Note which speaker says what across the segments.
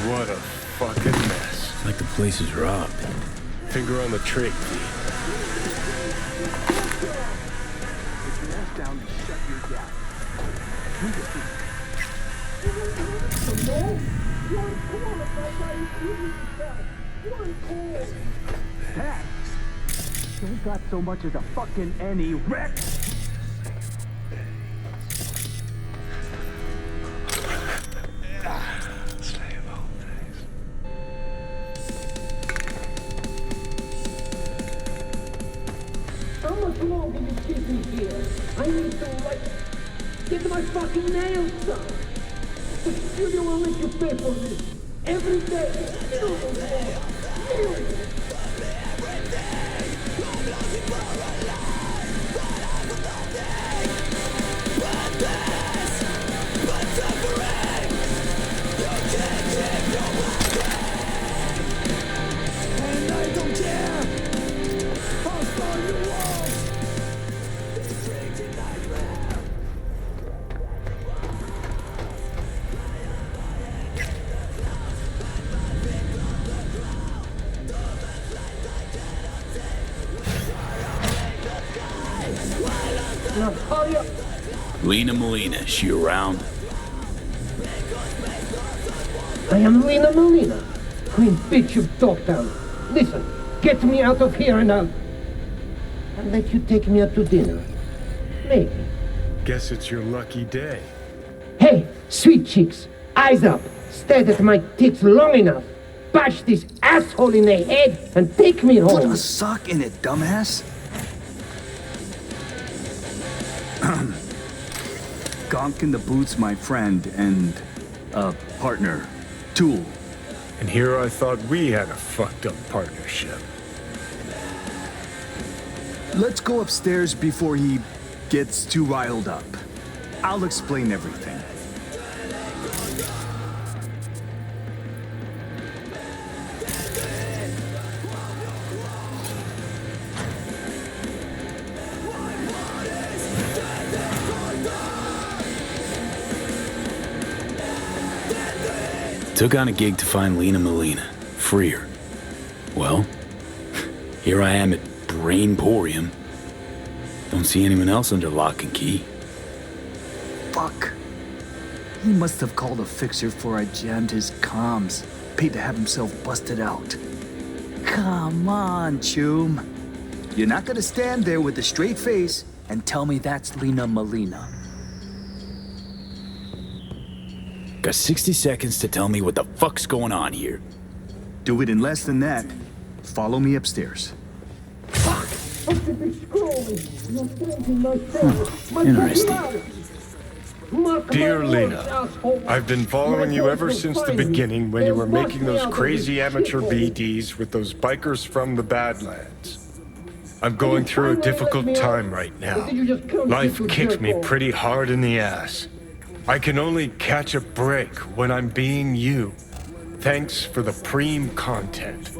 Speaker 1: What a fucking mess.
Speaker 2: It's like the place is robbed.
Speaker 1: Finger on the trigger.
Speaker 3: Don't got so much as a fucking any wreck.
Speaker 4: How much longer you keep me here? I need to, like, get my fucking nails done. The studio will make you pay for this. Every day.
Speaker 5: And I don't care how far you walk.
Speaker 4: Natalia!
Speaker 2: Lena Molina, she around?
Speaker 4: I am Lena Molina, Queen Bitch of Dogtown. Listen, get me out of here and I'll let you take me out to dinner. Maybe.
Speaker 1: Guess it's your lucky day.
Speaker 4: Hey, sweet chicks, eyes up. Stare at my tits long enough. Bash this asshole in the head and take me
Speaker 3: Put
Speaker 4: home.
Speaker 3: a sock in it, dumbass. Gonk in the boots, my friend, and partner, Tool.
Speaker 1: And here I thought we had a fucked up partnership.
Speaker 3: Let's go upstairs before he gets too riled up. I'll explain everything.
Speaker 2: Took on a gig to find Lena Molina. Free her. Well, here I am at Brainporium. Don't see anyone else under lock and key.
Speaker 3: Fuck. He must have called a fixer before I jammed his comms. Paid to have himself busted out. Come on, Choom. You're not gonna stand there with a straight face and tell me that's Lena Molina.
Speaker 2: Got 60 seconds to tell me what the fuck's going on here.
Speaker 3: Do it in less than that. Follow me upstairs.
Speaker 2: Interesting.
Speaker 1: Dear Lena, I've been following you ever since the beginning when you were making those crazy amateur BDs with those bikers from the Badlands. I'm going through a difficult time right now. Life kicked me pretty hard in the ass. I can only catch a break when I'm being you. thanks for the preem content.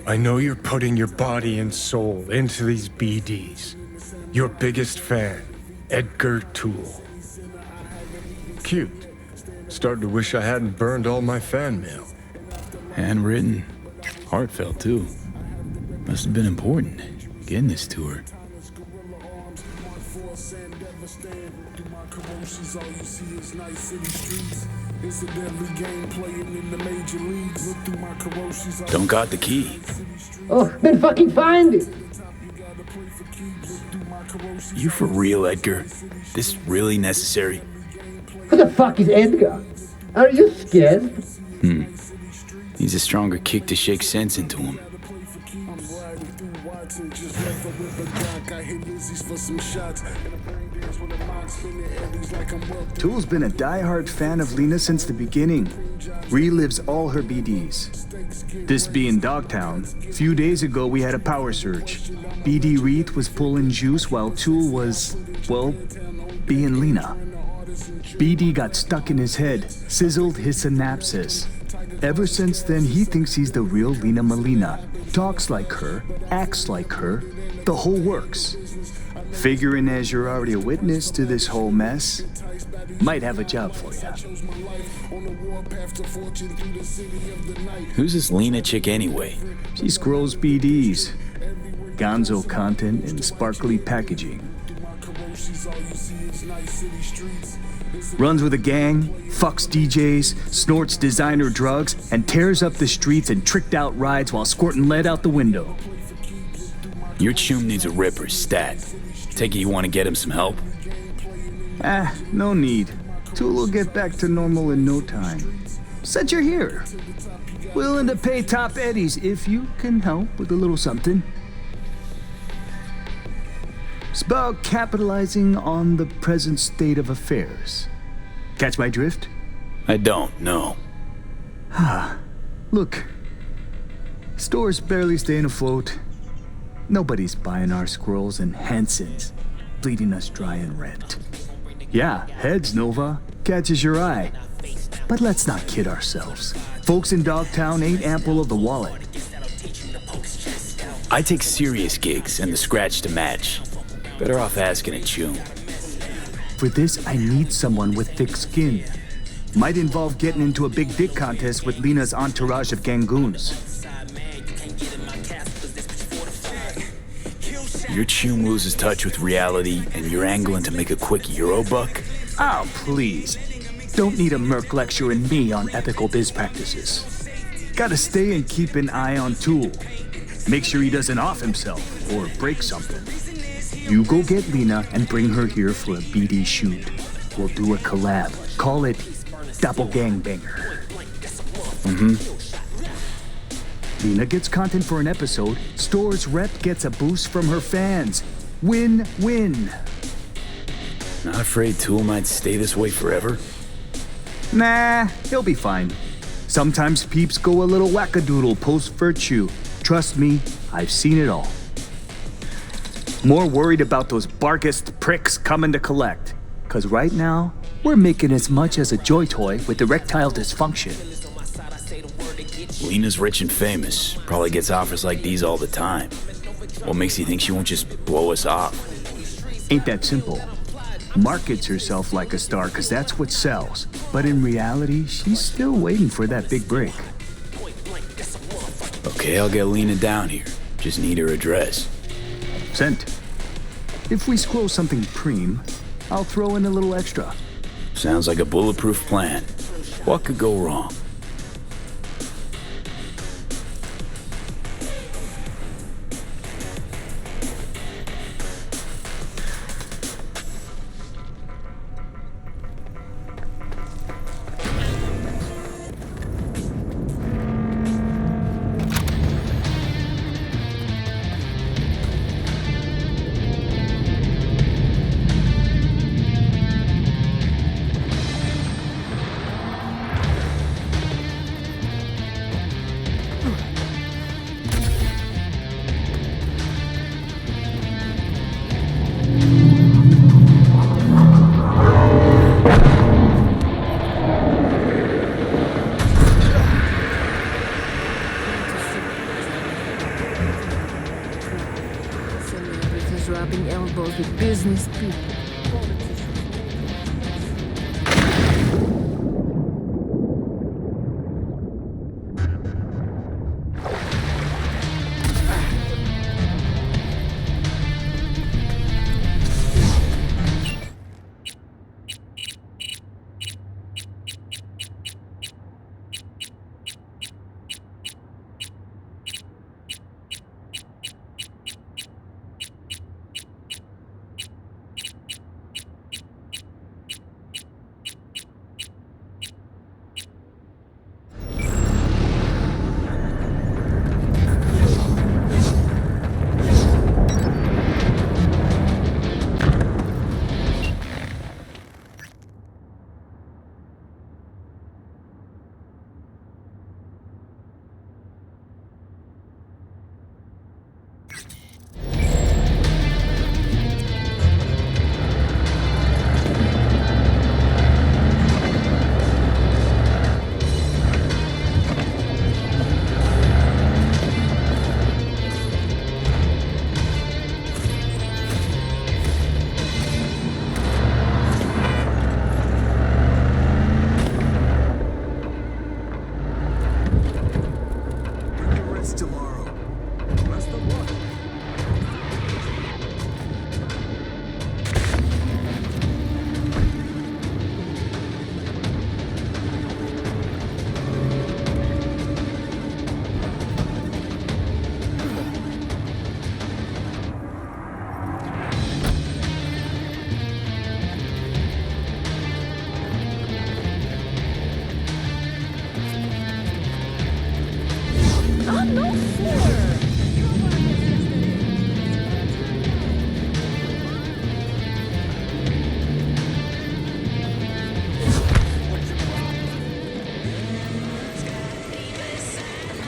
Speaker 1: I know you're putting your body and soul into these BDs. Your biggest fan, Edgar Toole. Cute. Starting to wish I hadn't burned all my fan mail.
Speaker 2: Handwritten. Heartfelt, too. Must have been important, getting this to her. Don't got the key.
Speaker 4: Oh, then fucking find it.
Speaker 2: You for real, Edgar? This really necessary?
Speaker 4: Who the fuck is Edgar? Are you scared?
Speaker 2: Needs a stronger kick to shake sense into him.
Speaker 3: Toole's been a die-hard fan of Lena since the beginning. Relives all her BDs. This being Dogtown, a few days ago we had a power surge. BD Reed was pulling juice while Toole was, well, being Lena. BD got stuck in his head, sizzled his synapses. Ever since then, he thinks he's the real Lena Molina. Talks like her, acts like her, the whole works. Figuring as you're already a witness to this whole mess, might have a job for you.
Speaker 2: Who's this Lena chick anyway?
Speaker 3: She scrolls BDs, gonzo content in sparkly packaging. Runs with a gang, fucks DJs, snorts designer drugs, and tears up the streets in tricked out rides while squirting lead out the window.
Speaker 2: Your chum needs a ripper, stat. Take it you want to get him some help?
Speaker 3: No need. Tool will get back to normal in no time. Said you're here. Willing to pay top eddies if you can help with a little something. It's about capitalizing on the present state of affairs. Catch my drift?
Speaker 2: I don't, no.
Speaker 3: Look, store's barely staying afloat. Nobody's buying our squirrels and Hansons, bleeding us dry in rent. Yeah, heads, Nova, catches your eye. But let's not kid ourselves. Folks in Dogtown ain't ample of the wallet.
Speaker 2: I take serious gigs and the scratch to match. Better off asking a chum.
Speaker 3: For this, I need someone with thick skin. Might involve getting into a big dick contest with Lena's entourage of gangoons.
Speaker 2: Your chum loses touch with reality and you're angling to make a quick Euro buck?
Speaker 3: Oh, please. Don't need a merc lecturing me on ethical biz practices. Gotta stay and keep an eye on Toole. Make sure he doesn't off himself or break something. You go get Lena and bring her here for a BD shoot. We'll do a collab. Call it Doppelgangbanger. Lena gets content for an episode. Store's rep gets a boost from her fans. Win-win.
Speaker 2: Not afraid Toole might stay this way forever?
Speaker 3: Nah, he'll be fine. Sometimes peeps go a little wackadoodle post-virtue. Trust me, I've seen it all. More worried about those barkist pricks coming to collect. 'Cause right now, we're making as much as a joy toy with erectile dysfunction.
Speaker 2: Lena's rich and famous. Probably gets offers like these all the time. What makes you think she won't just blow us off?
Speaker 3: Ain't that simple. Markets herself like a star 'cause that's what sells. But in reality, she's still waiting for that big break.
Speaker 2: Okay, I'll get Lena down here. Just need her address.
Speaker 3: Sent. If we scroll something preem, I'll throw in a little extra.
Speaker 2: Sounds like a bulletproof plan. What could go wrong?
Speaker 6: rubbing elbows with business people.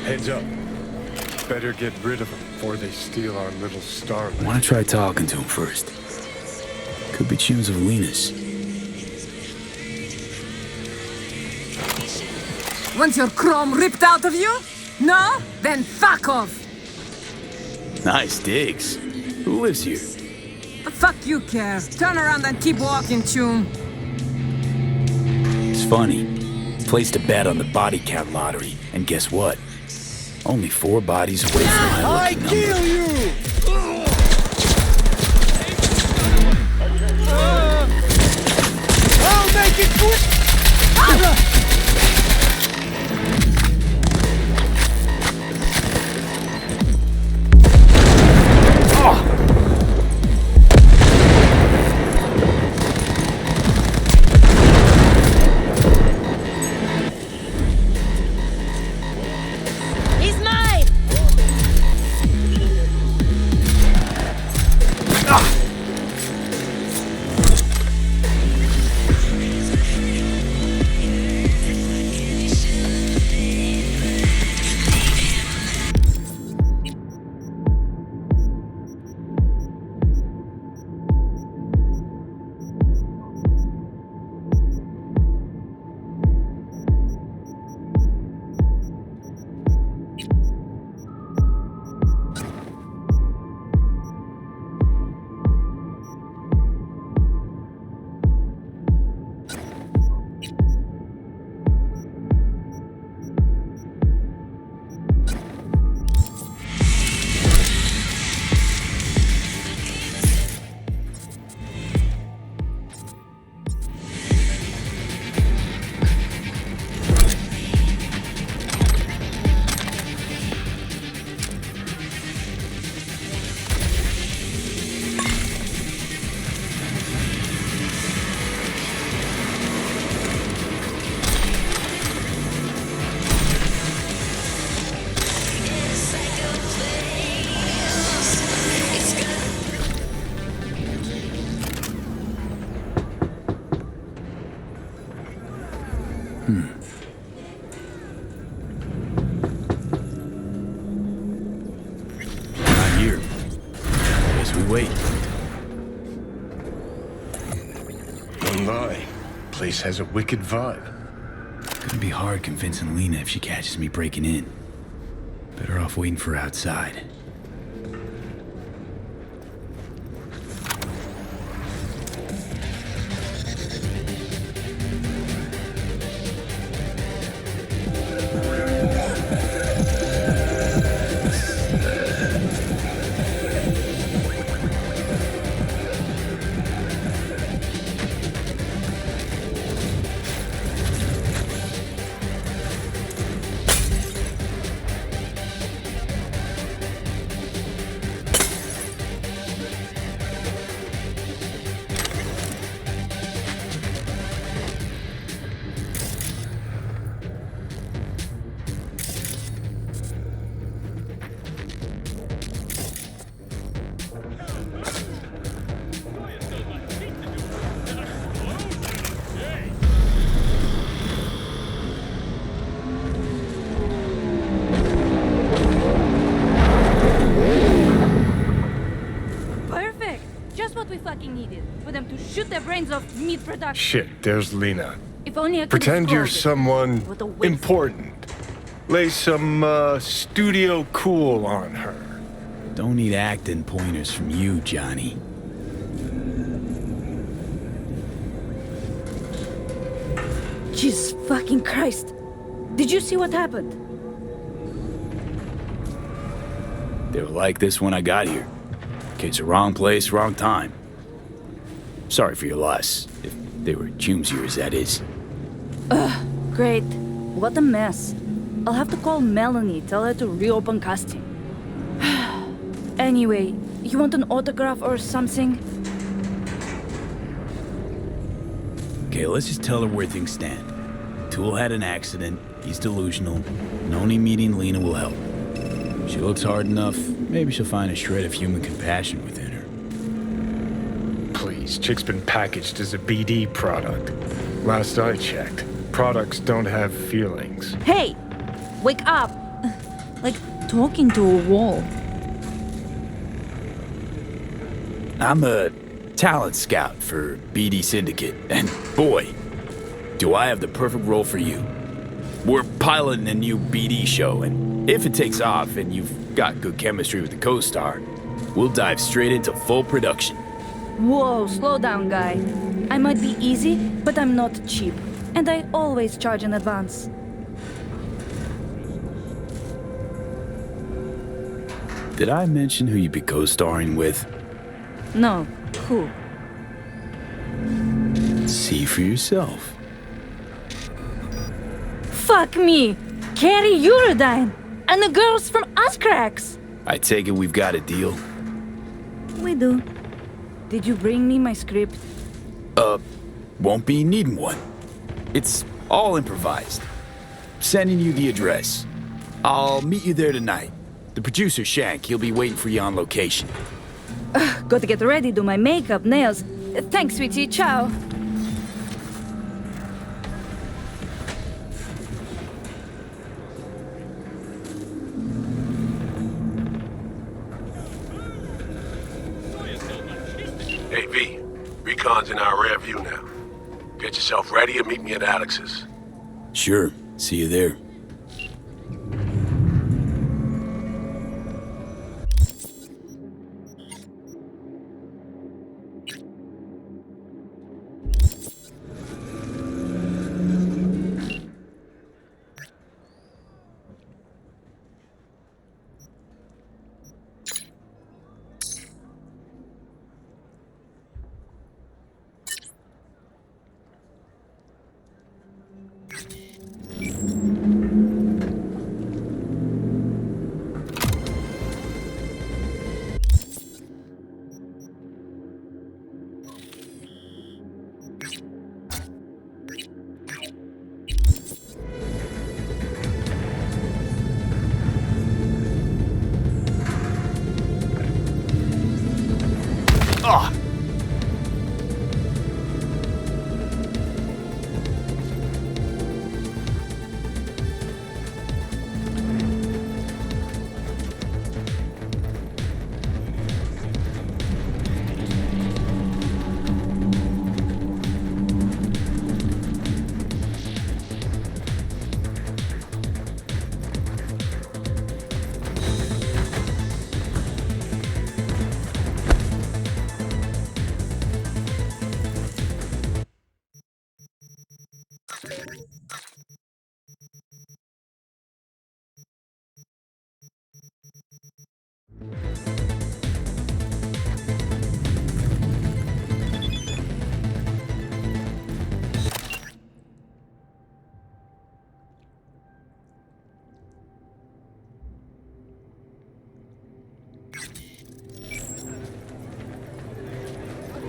Speaker 1: Heads up. Better get rid of them before they steal our little starling.
Speaker 2: I want to try talking to him first. Could be tunes of Lena's.
Speaker 6: Want your chrome ripped out of you? No? Then fuck off!
Speaker 2: Nice digs. Who lives here?
Speaker 6: The fuck you care? Turn around and keep walking, Chum.
Speaker 2: It's funny. Placed a bet on the body count lottery, and guess what? Only 4 bodies away from my lucky number.
Speaker 5: Kill you! I'll make it quick!
Speaker 2: Not here. Guess we wait.
Speaker 1: Don't lie. Place has a wicked vibe.
Speaker 2: Gonna be hard convincing Lena if she catches me breaking in. Better off waiting for her outside.
Speaker 7: fucking needed for them to shoot their brains off meat production.
Speaker 1: Shit, there's Lena.
Speaker 7: If only I could
Speaker 1: Pretend you're
Speaker 7: disclose it.
Speaker 1: someone
Speaker 7: What a waste.
Speaker 1: important. Lay some, studio cool on her.
Speaker 2: Don't need acting pointers from you, Johnny.
Speaker 7: Jesus fucking Christ. Did you see what happened?
Speaker 2: They were like this when I got here. Kids are wrong place, wrong time. Sorry for your loss. If they were June's years, that is.
Speaker 7: Great. What a mess. I'll have to call Melanie, tell her to reopen casting. Anyway, you want an autograph or something?
Speaker 2: Okay, let's just tell her where things stand. Tool had an accident, he's delusional, and only meeting Lena will help. She looks hard enough, maybe she'll find a shred of human compassion within her.
Speaker 1: Please, Chick's been packaged as a BD product. Last I checked, products don't have feelings.
Speaker 7: Hey! Wake up! Like talking to a wall.
Speaker 2: I'm a talent scout for BD Syndicate, and boy, do I have the perfect role for you. We're piloting a new BD show, and if it takes off and you've got good chemistry with the co-star, we'll dive straight into full production.
Speaker 7: Whoa, slow down, guy. I might be easy, but I'm not cheap. And I always charge in advance.
Speaker 2: Did I mention who you'd be co-starring with?
Speaker 7: No, who?
Speaker 2: See for yourself.
Speaker 7: Fuck me! Carrie Eurodyne! And the girls from Uscracks!
Speaker 2: I take it we've got a deal?
Speaker 7: We do. Did you bring me my script?
Speaker 2: Won't be needing one. It's all improvised. Sending you the address. I'll meet you there tonight. The producer, Shank, he'll be waiting for you on location.
Speaker 7: Got to get ready, do my makeup, nails. Thanks, sweetie. Ciao.
Speaker 8: Hey, V. Recon's in our rear view now. Get yourself ready and meet me at Alex's.
Speaker 2: Sure. See you there.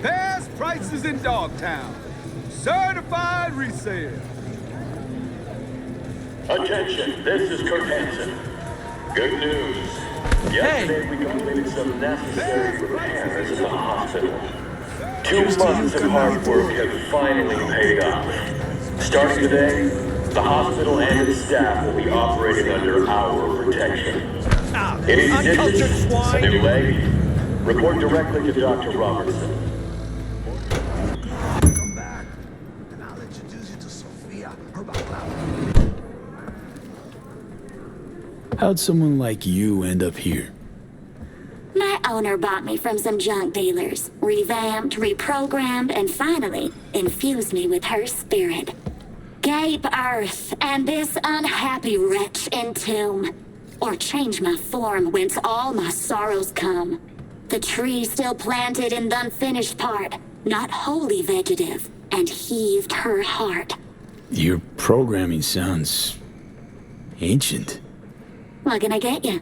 Speaker 5: Best prices in Dogtown. Certified resale.
Speaker 9: Attention, this is Kurt Hansen. Good news. Yesterday we completed some necessary repairs in the hospital. 2 months of hard work have finally paid off. Starting today, the hospital and its staff will be operating under our protection. Any stitches, a new leg, report directly to Dr. Robertson.
Speaker 2: How'd someone like you end up here?
Speaker 10: My owner bought me from some junk dealers, revamped, reprogrammed, and finally infused me with her spirit. Gape Earth and this unhappy wretch entomb, or change my form whence all my sorrows come. The tree still planted in the unfinished part, not wholly vegetative, and heaved her heart.
Speaker 2: Your programming sounds ancient.
Speaker 10: What can I get you?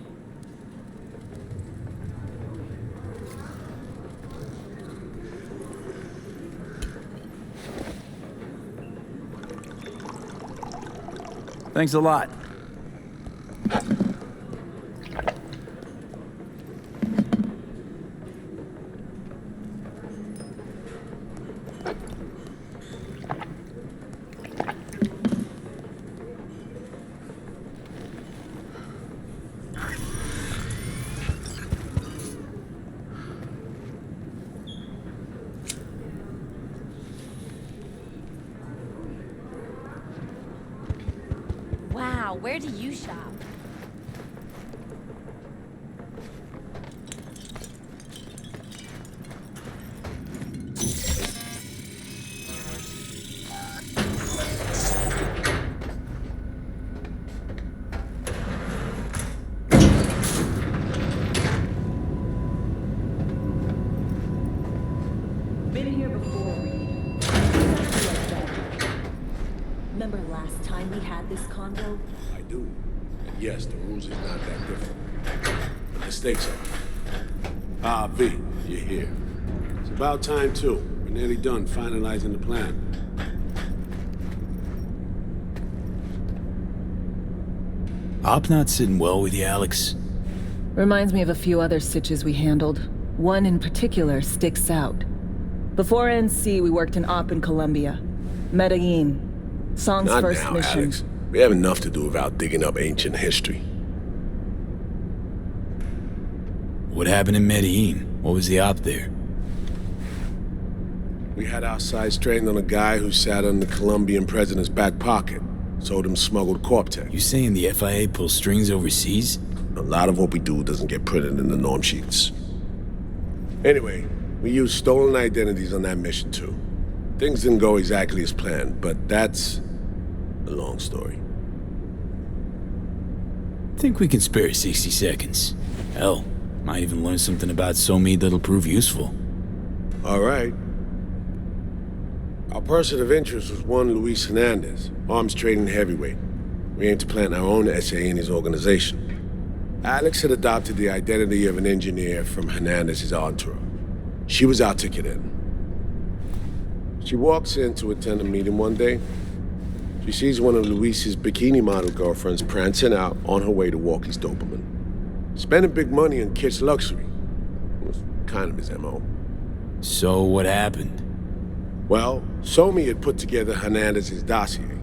Speaker 3: Thanks a lot.
Speaker 7: Wow, where do you shop?
Speaker 11: Been here before, Reed. Remember last time we had this convo?
Speaker 8: I do. And yes, the rules is not that different. But the stakes are. Ah, V, you're here. It's about time, too. We're nearly done finalizing the plan.
Speaker 2: Op not sitting well with you, Alex.
Speaker 11: Reminds me of a few other stitches we handled. One in particular sticks out. Before NC, we worked in Op in Colombia. Medellin. Song's
Speaker 8: Not
Speaker 11: first
Speaker 8: now,
Speaker 11: mission.
Speaker 8: Alex. We have enough to do without digging up ancient history.
Speaker 2: What happened in Medellin? What was the op there?
Speaker 8: We had our sights trained on a guy who sat on the Colombian president's back pocket. Sold him smuggled Corp-Tech.
Speaker 2: You saying the FIA pulls strings overseas?
Speaker 8: A lot of what we do doesn't get printed in the norm sheets. Anyway, we used stolen identities on that mission too. Things didn't go exactly as planned, but that's a long story.
Speaker 2: Think we can spare 60 seconds. Hell, might even learn something about Somi that'll prove useful.
Speaker 8: All right. Our person of interest was one Luis Hernandez, arms trading heavyweight. We aim to plant our own SA in his organization. Alex had adopted the identity of an engineer from Hernandez's entourage. She was our ticket in. She walks in to attend a meeting one day. She sees one of Luis's bikini model girlfriends prancing out on her way to walk his Doberman. Spending big money on kitsch luxury. It was kind of his MO.
Speaker 2: So what happened?
Speaker 8: Well, Somi had put together Hernandez's dossier.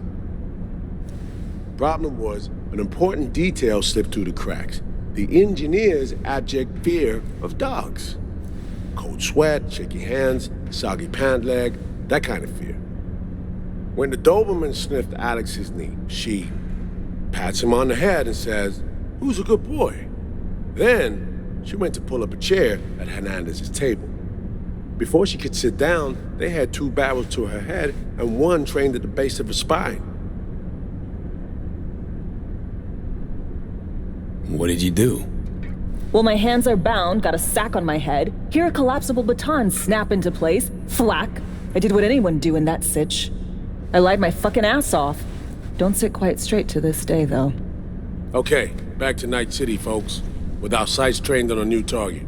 Speaker 8: Problem was, an important detail slipped through the cracks. The engineer's abject fear of dogs. Cold sweat, shaky hands, soggy pant leg, that kind of fear. When the Doberman sniffed Alex's knee, she pats him on the head and says, "Who's a good boy?" Then, she went to pull up a chair at Hernandez's table. Before she could sit down, they had two barrels to her head and one trained at the base of her spine.
Speaker 2: What did you do?
Speaker 11: Well, my hands are bound, got a sack on my head, hear a collapsible baton snap into place, thwack. I did what anyone do in that sitch. I lied my fucking ass off. Don't sit quite straight to this day, though.
Speaker 8: Okay, back to Night City, folks, with our sights trained on a new target.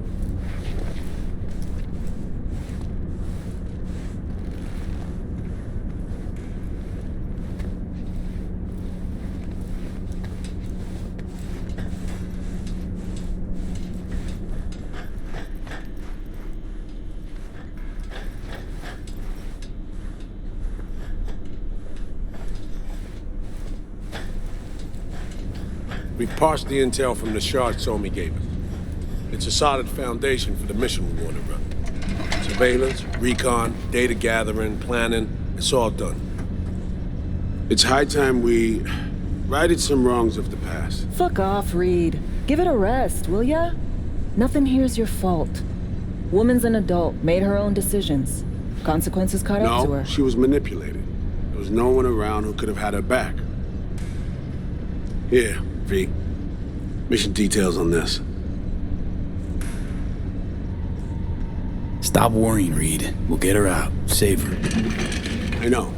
Speaker 8: We've parsed the intel from the shard Somi gave us. It's a solid foundation for the mission we want to run. Surveillance, recon, data gathering, planning, it's all done. It's high time we Righted some wrongs of the past.
Speaker 11: Fuck off, Reed. Give it a rest, will ya? Nothing here's your fault. Woman's an adult, made her own decisions. Consequences caught up to her.
Speaker 8: No, she was manipulated. There was no one around who could have had her back. Here, V. Mission details on this.
Speaker 2: Stop worrying, Reed. We'll get her out. Save her.
Speaker 8: I know.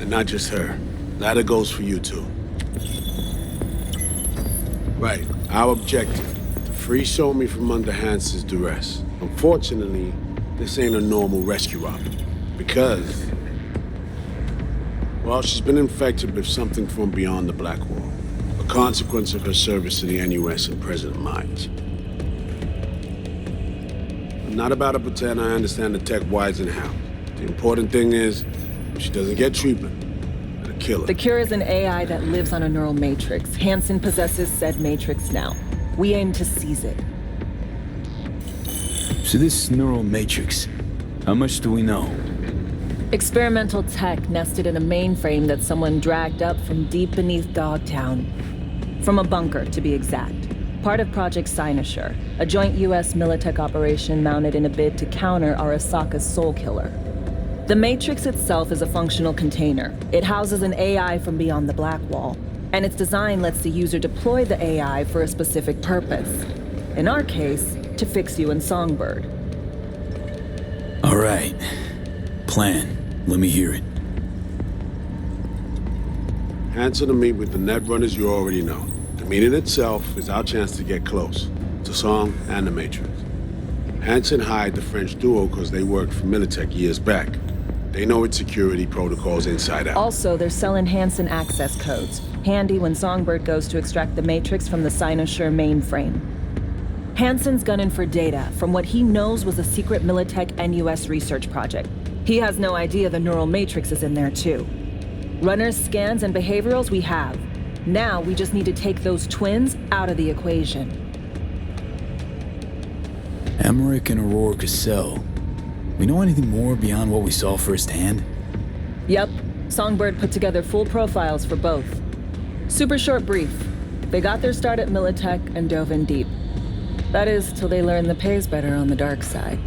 Speaker 8: And not just her. That goes for you too. Right. Our objective. To free Somi from under Hansen's duress. Unfortunately, this ain't a normal rescue op. Because... well, she's been infected with something from beyond the Black Wall. A consequence of her service to the NUS and President Myers. I'm not about to pretend I understand the tech whys and how. The important thing is, if she doesn't get treatment, it'll kill her.
Speaker 11: The cure is an AI that lives on a neural matrix. Hansen possesses said matrix now. We aim to seize it.
Speaker 2: So this neural matrix, how much do we know?
Speaker 11: Experimental tech nested in a mainframe that someone dragged up from deep beneath Dogtown. From a bunker, to be exact. Part of Project Cynosure, a joint US Militech operation mounted in a bid to counter Arasaka's soul killer. The Matrix itself is a functional container. It houses an AI from beyond the Black Wall, and its design lets the user deploy the AI for a specific purpose. In our case, to fix you and Songbird.
Speaker 2: All right. Plan. Let me hear it.
Speaker 8: Hansen to meet with the Netrunners you already know. The meeting itself is our chance to get close to Song and the Matrix. Hansen hired the French duo because they worked for Militech years back. They know its security protocols inside out.
Speaker 11: Also, they're selling Hansen access codes. Handy when Songbird goes to extract the Matrix from the Cynosure mainframe. Hansen's gunning for data from what he knows was a secret Militech NUS research project. He has no idea the neural matrix is in there too. Runners, scans, and behaviorals we have. Now we just need to take those twins out of the equation.
Speaker 2: Emmerich and Aurora Cassell. We know anything more beyond what we saw firsthand?
Speaker 11: Yep. Songbird put together full profiles for both. Super short brief. They got their start at Militech and dove in deep. That is, till they learned the pay's better on the dark side.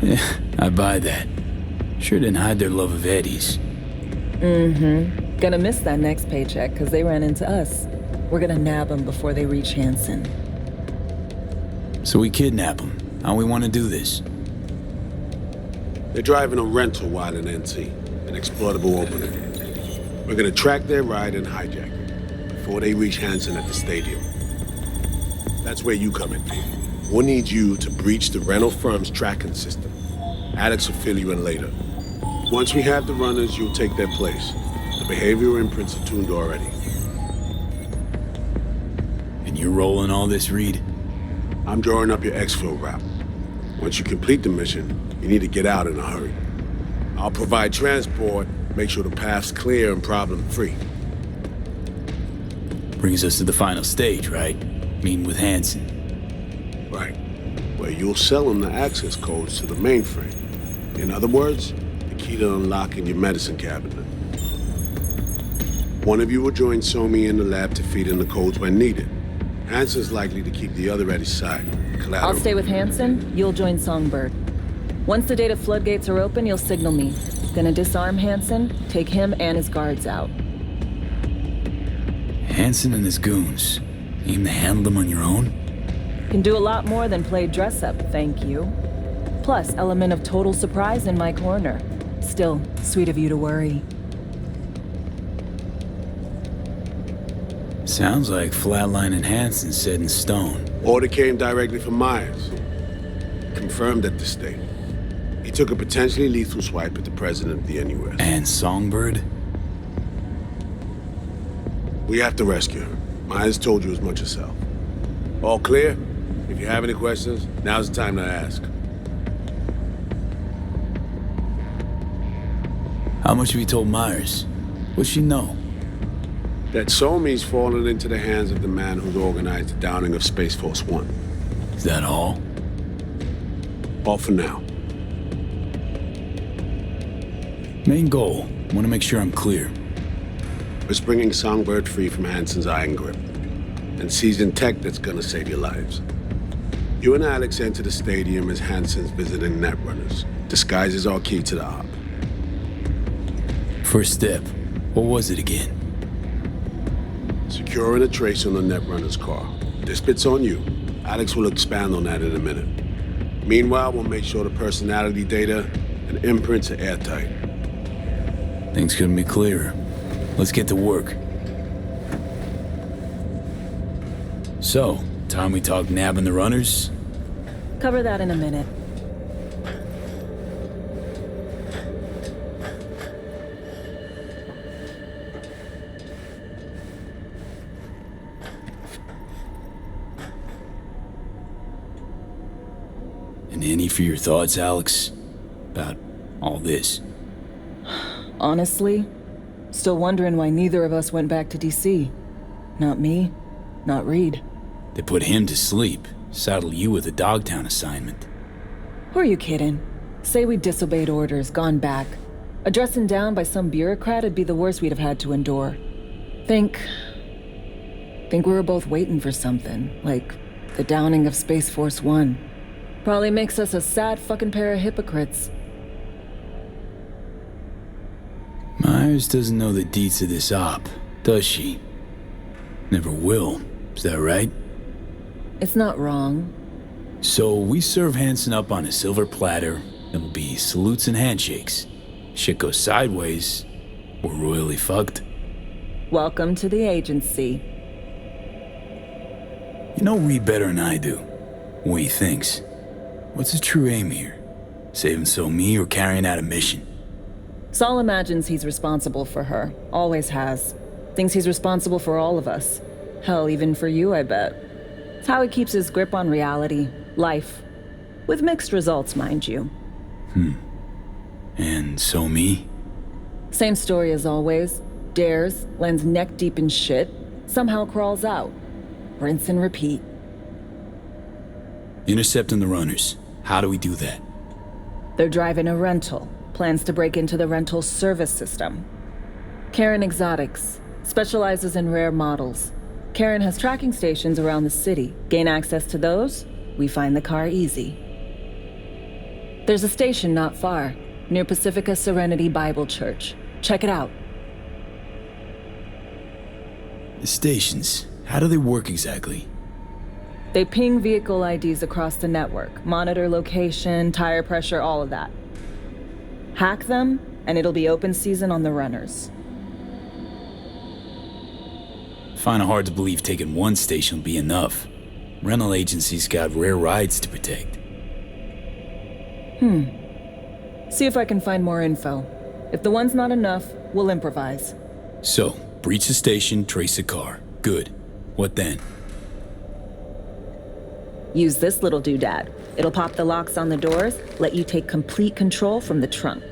Speaker 2: Yeah, I buy that. Sure didn't hide their love of Eddie's.
Speaker 11: Mm-hmm. Gonna miss that next paycheck, because they ran into us. We're gonna nab them before they reach Hansen.
Speaker 2: So we kidnap them. How we want to do this?
Speaker 8: They're driving a rental while in NT, an exploitable opening. We're gonna track their ride and hijack it before they reach Hansen at the stadium. That's where you come in, Pete. We'll need you to breach the rental firm's tracking system. Alex will fill you in later. Once we have the runners, you'll take their place. The behavioral imprints are tuned already.
Speaker 2: And you're rolling all this, Reed?
Speaker 8: I'm drawing up your exfil route. Once you complete the mission, you need to get out in a hurry. I'll provide transport, make sure the path's clear and problem-free.
Speaker 2: Brings us to the final stage, right? Meeting with Hansen.
Speaker 8: Right. Where you'll sell him the access codes to the mainframe. In other words, the key to unlocking your medicine cabinet. One of you will join Somi in the lab to feed in the codes when needed. Hansen's likely to keep the other at his side. Collateral.
Speaker 11: I'll stay with Hansen, you'll join Songbird. Once the data floodgates are open, you'll signal me. Gonna disarm Hansen, take him and his guards out.
Speaker 2: Hansen and his goons. Aim to handle them on your own?
Speaker 11: Can do a lot more than play dress-up, thank you. Plus, element of total surprise in my corner. Still, sweet of you to worry.
Speaker 2: Sounds like Flatline and Hansen set in stone.
Speaker 8: Order came directly from Myers. Confirmed at the state. He took a potentially lethal swipe at the president of the NUS.
Speaker 2: And Songbird?
Speaker 8: We have to rescue her. Myers told you as much herself. All clear? If you have any questions, now's the time to ask.
Speaker 2: How much have you told Myers? What's she know?
Speaker 8: That Somi's fallen into the hands of the man who's organized the downing of Space Force One.
Speaker 2: Is that all?
Speaker 8: All for now.
Speaker 2: Main goal. Want to make sure I'm clear.
Speaker 8: We're springing Songbird free from Hansen's iron grip. And seasoned tech that's gonna save your lives. You and Alex enter the stadium as Hansen's visiting netrunners. Disguise is our key to the op.
Speaker 2: First step. What was it again?
Speaker 8: Securing a trace on the netrunner's car. This bit's on you. Alex will expand on that in a minute. Meanwhile, we'll make sure the personality data and imprints are airtight.
Speaker 2: Things couldn't be clearer. Let's get to work. So, time we talk nabbing the runners?
Speaker 11: Cover that in a minute.
Speaker 2: And any for your thoughts, Alex? About all this?
Speaker 11: Honestly, still wondering why neither of us went back to DC. Not me, not Reed.
Speaker 2: They put him to sleep, saddle you with a Dogtown assignment.
Speaker 11: Who are you kidding? Say we disobeyed orders, gone back. A dressing down by some bureaucrat would be the worst we'd have had to endure. Think we were both waiting for something, like the downing of Space Force One. Probably makes us a sad fucking pair of hypocrites.
Speaker 2: Myers doesn't know the deets of this op, does she? Never will, is that right?
Speaker 11: It's not wrong.
Speaker 2: So we serve Hansen up on a silver platter. It'll be salutes and handshakes. Shit goes sideways, we're royally fucked.
Speaker 11: Welcome to the agency.
Speaker 2: You know Reed better than I do. What he thinks. What's his true aim here? Saving so me or carrying out a mission?
Speaker 11: Saul imagines he's responsible for her. Always has. Thinks he's responsible for all of us. Hell, even for you, I bet. It's how he keeps his grip on reality, life. With mixed results, mind you.
Speaker 2: And so me?
Speaker 11: Same story as always. Dares, lands neck deep in shit, somehow crawls out. Rinse and repeat.
Speaker 2: Intercepting the runners. How do we do that?
Speaker 11: They're driving a rental. Plans to break into the rental service system. Karen Exotics specializes in rare models. Karen has tracking stations around the city. Gain access to those, we find the car easy. There's a station not far, near Pacifica Serenity Bible Church. Check it out.
Speaker 2: The stations, how do they work exactly?
Speaker 11: They ping vehicle IDs across the network, monitor location, tire pressure, all of that. Hack them, and it'll be open season on the runners.
Speaker 2: Find it hard to believe taking one station will be enough. Rental agencies got rare rides to protect.
Speaker 11: See if I can find more info. If the one's not enough, we'll improvise.
Speaker 2: So, breach the station, trace the car. Good. What then?
Speaker 11: Use this little doodad. It'll pop the locks on the doors, let you take complete control from the trunk.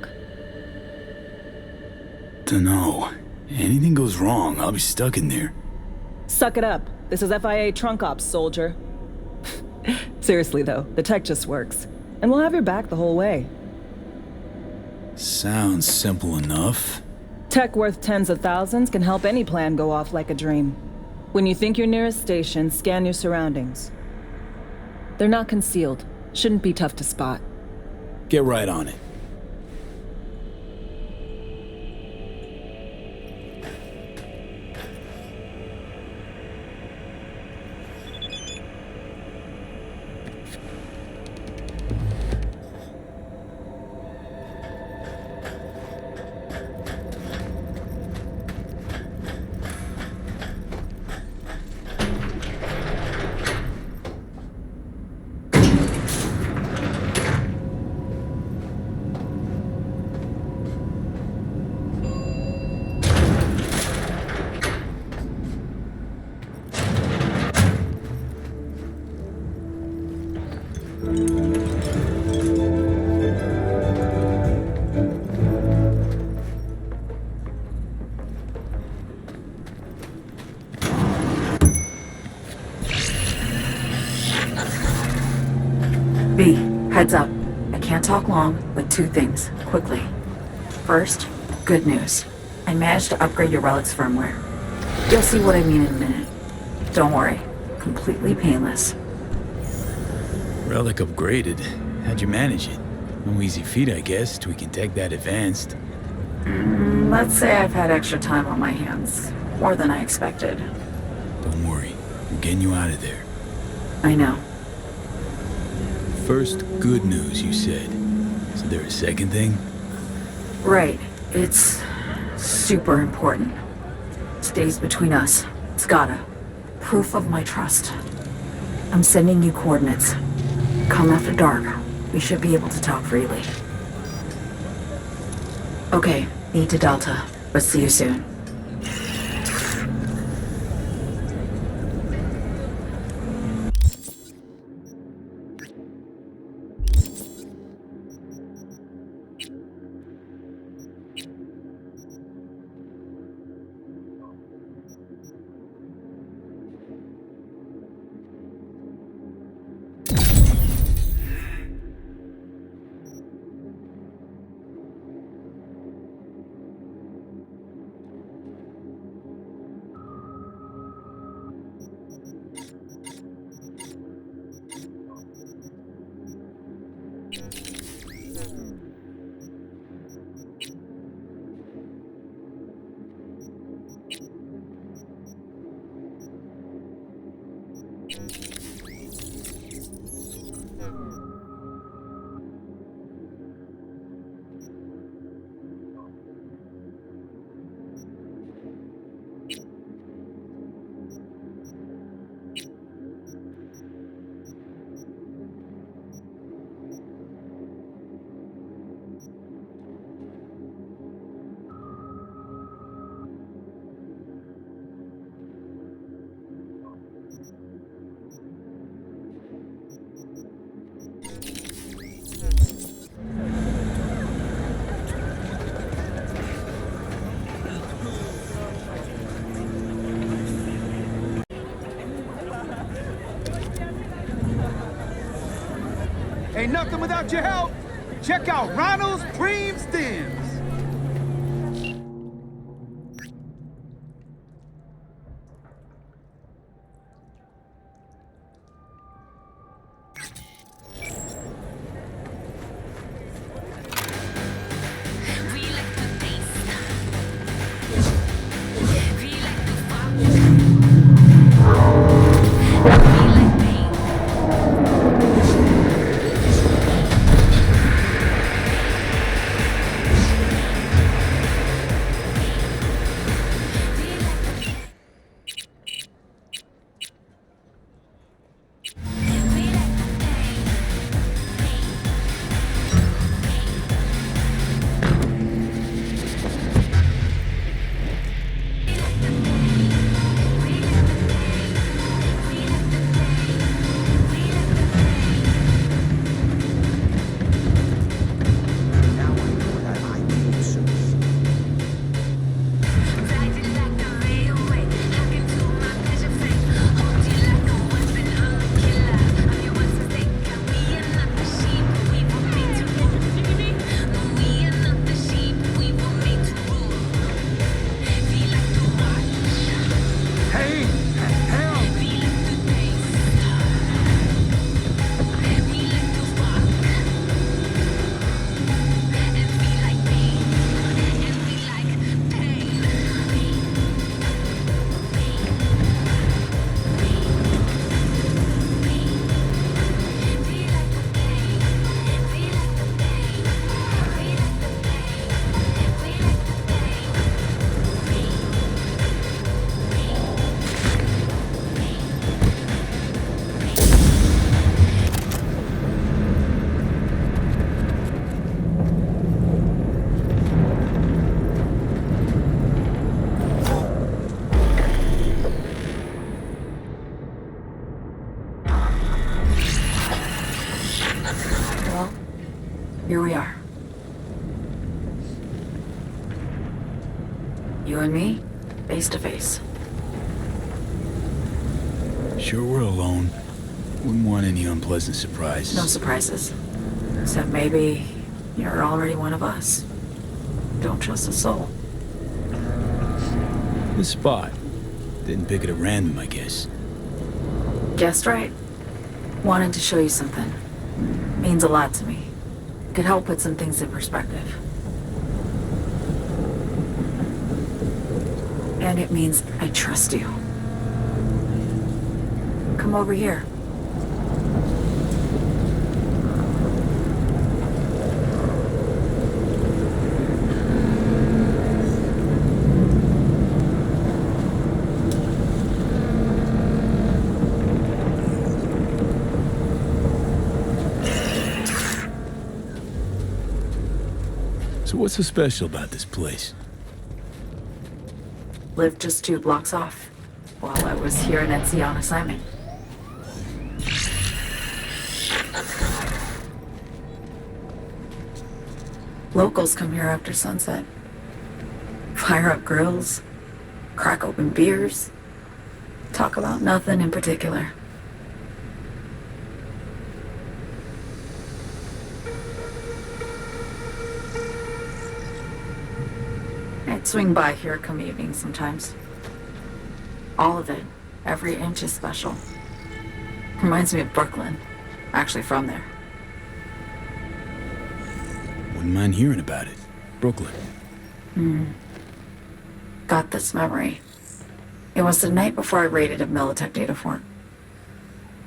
Speaker 2: Dunno. Anything goes wrong, I'll be stuck in there.
Speaker 11: Suck it up. This is FIA trunk ops, soldier. Seriously though, the tech just works. And we'll have your back the whole way.
Speaker 2: Sounds simple enough.
Speaker 11: Tech worth tens of thousands can help any plan go off like a dream. When you think you're near a station, scan your surroundings. They're not concealed. Shouldn't be tough to spot.
Speaker 2: Get right on it.
Speaker 12: B, heads up. I can't talk long, but two things, quickly. First, good news. I managed to upgrade your relic's firmware. You'll see what I mean in a minute. Don't worry. Completely painless.
Speaker 2: Relic upgraded. How'd you manage it? No easy feat, I guess, tweaking tech that advanced.
Speaker 12: Let's say I've had extra time on my hands. More than I expected.
Speaker 2: Don't worry. I'm getting you out of there.
Speaker 12: I know.
Speaker 2: First, good news, you said. Is there a second thing?
Speaker 12: Right. It's super important. Stays between us. It's gotta. Proof of my trust. I'm sending you coordinates. Come after dark. We should be able to talk freely. Okay, E to Delta. But see you soon.
Speaker 13: Ain't nothing without your help. Check out Ronald's Cream Stems.
Speaker 12: Here we are. You and me, face to face.
Speaker 2: Sure we're alone. Wouldn't want any unpleasant surprises.
Speaker 12: No surprises. Except maybe you're already one of us. Don't trust a soul.
Speaker 2: This spot. Didn't pick it at random, I guess.
Speaker 12: Guessed right. Wanted to show you something. Means a lot to me. Could help put some things in perspective. And it means I trust you. Come over here.
Speaker 2: So what's so special about this place?
Speaker 12: Lived just 2 blocks off, while I was here in Etsy on assignment. Locals come here after sunset. Fire up grills, crack open beers, talk about nothing in particular. I'd swing by here come evening sometimes. All of it, every inch is special. Reminds me of Brooklyn. Actually from there.
Speaker 2: Wouldn't mind hearing about it. Brooklyn.
Speaker 12: Got this memory. It was the night before I raided a Militech data fort.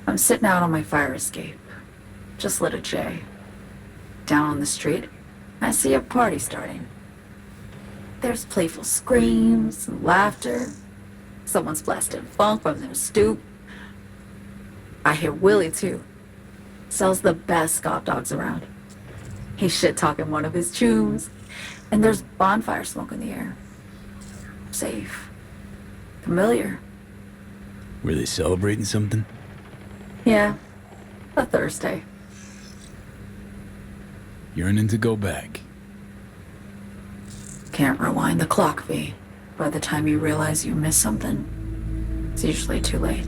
Speaker 12: I'm sitting out on my fire escape. Just lit a J. Down on the street, I see a party starting. There's playful screams and laughter. Someone's blasting funk from their stoop. I hear Willie, too. Sells the best scout dogs around. He's shit-talking one of his tunes, and there's bonfire smoke in the air. Safe. Familiar.
Speaker 2: Were they celebrating something?
Speaker 12: Yeah. A Thursday.
Speaker 2: Yearning to go back.
Speaker 12: Can't rewind the clock, V. By the time you realize you missed something, it's usually too late.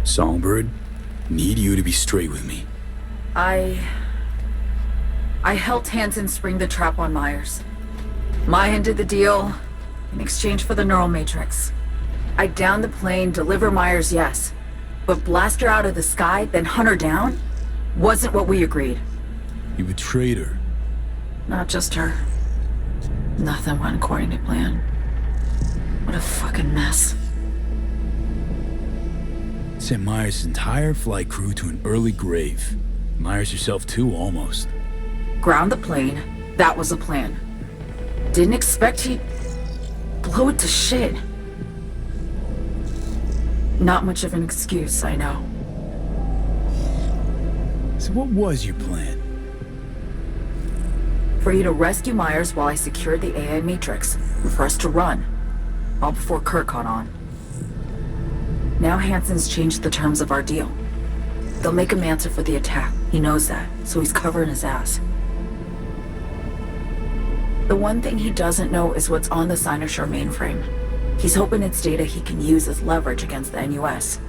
Speaker 2: Songbird, need you to be straight with me.
Speaker 12: I helped Hansen spring the trap on Myers. Mayan did the deal in exchange for the neural matrix. I downed the plane, deliver Myers, yes. But blast her out of the sky, then hunt her down? Wasn't what we agreed.
Speaker 2: You betrayed her.
Speaker 12: Not just her. Nothing went according to plan. What a fucking mess.
Speaker 2: Sent Myers' entire flight crew to an early grave. Myers herself too, almost.
Speaker 12: Ground the plane. That was the plan. Didn't expect he'd blow it to shit. Not much of an excuse, I know.
Speaker 2: So what was your plan?
Speaker 12: For you to rescue Myers while I secured the AI Matrix, and for us to run, all before Kurt caught on. Now Hansen's changed the terms of our deal. They'll make him answer for the attack. He knows that, so he's covering his ass. The one thing he doesn't know is what's on the Cynosure mainframe. He's hoping it's data he can use as leverage against the NUS.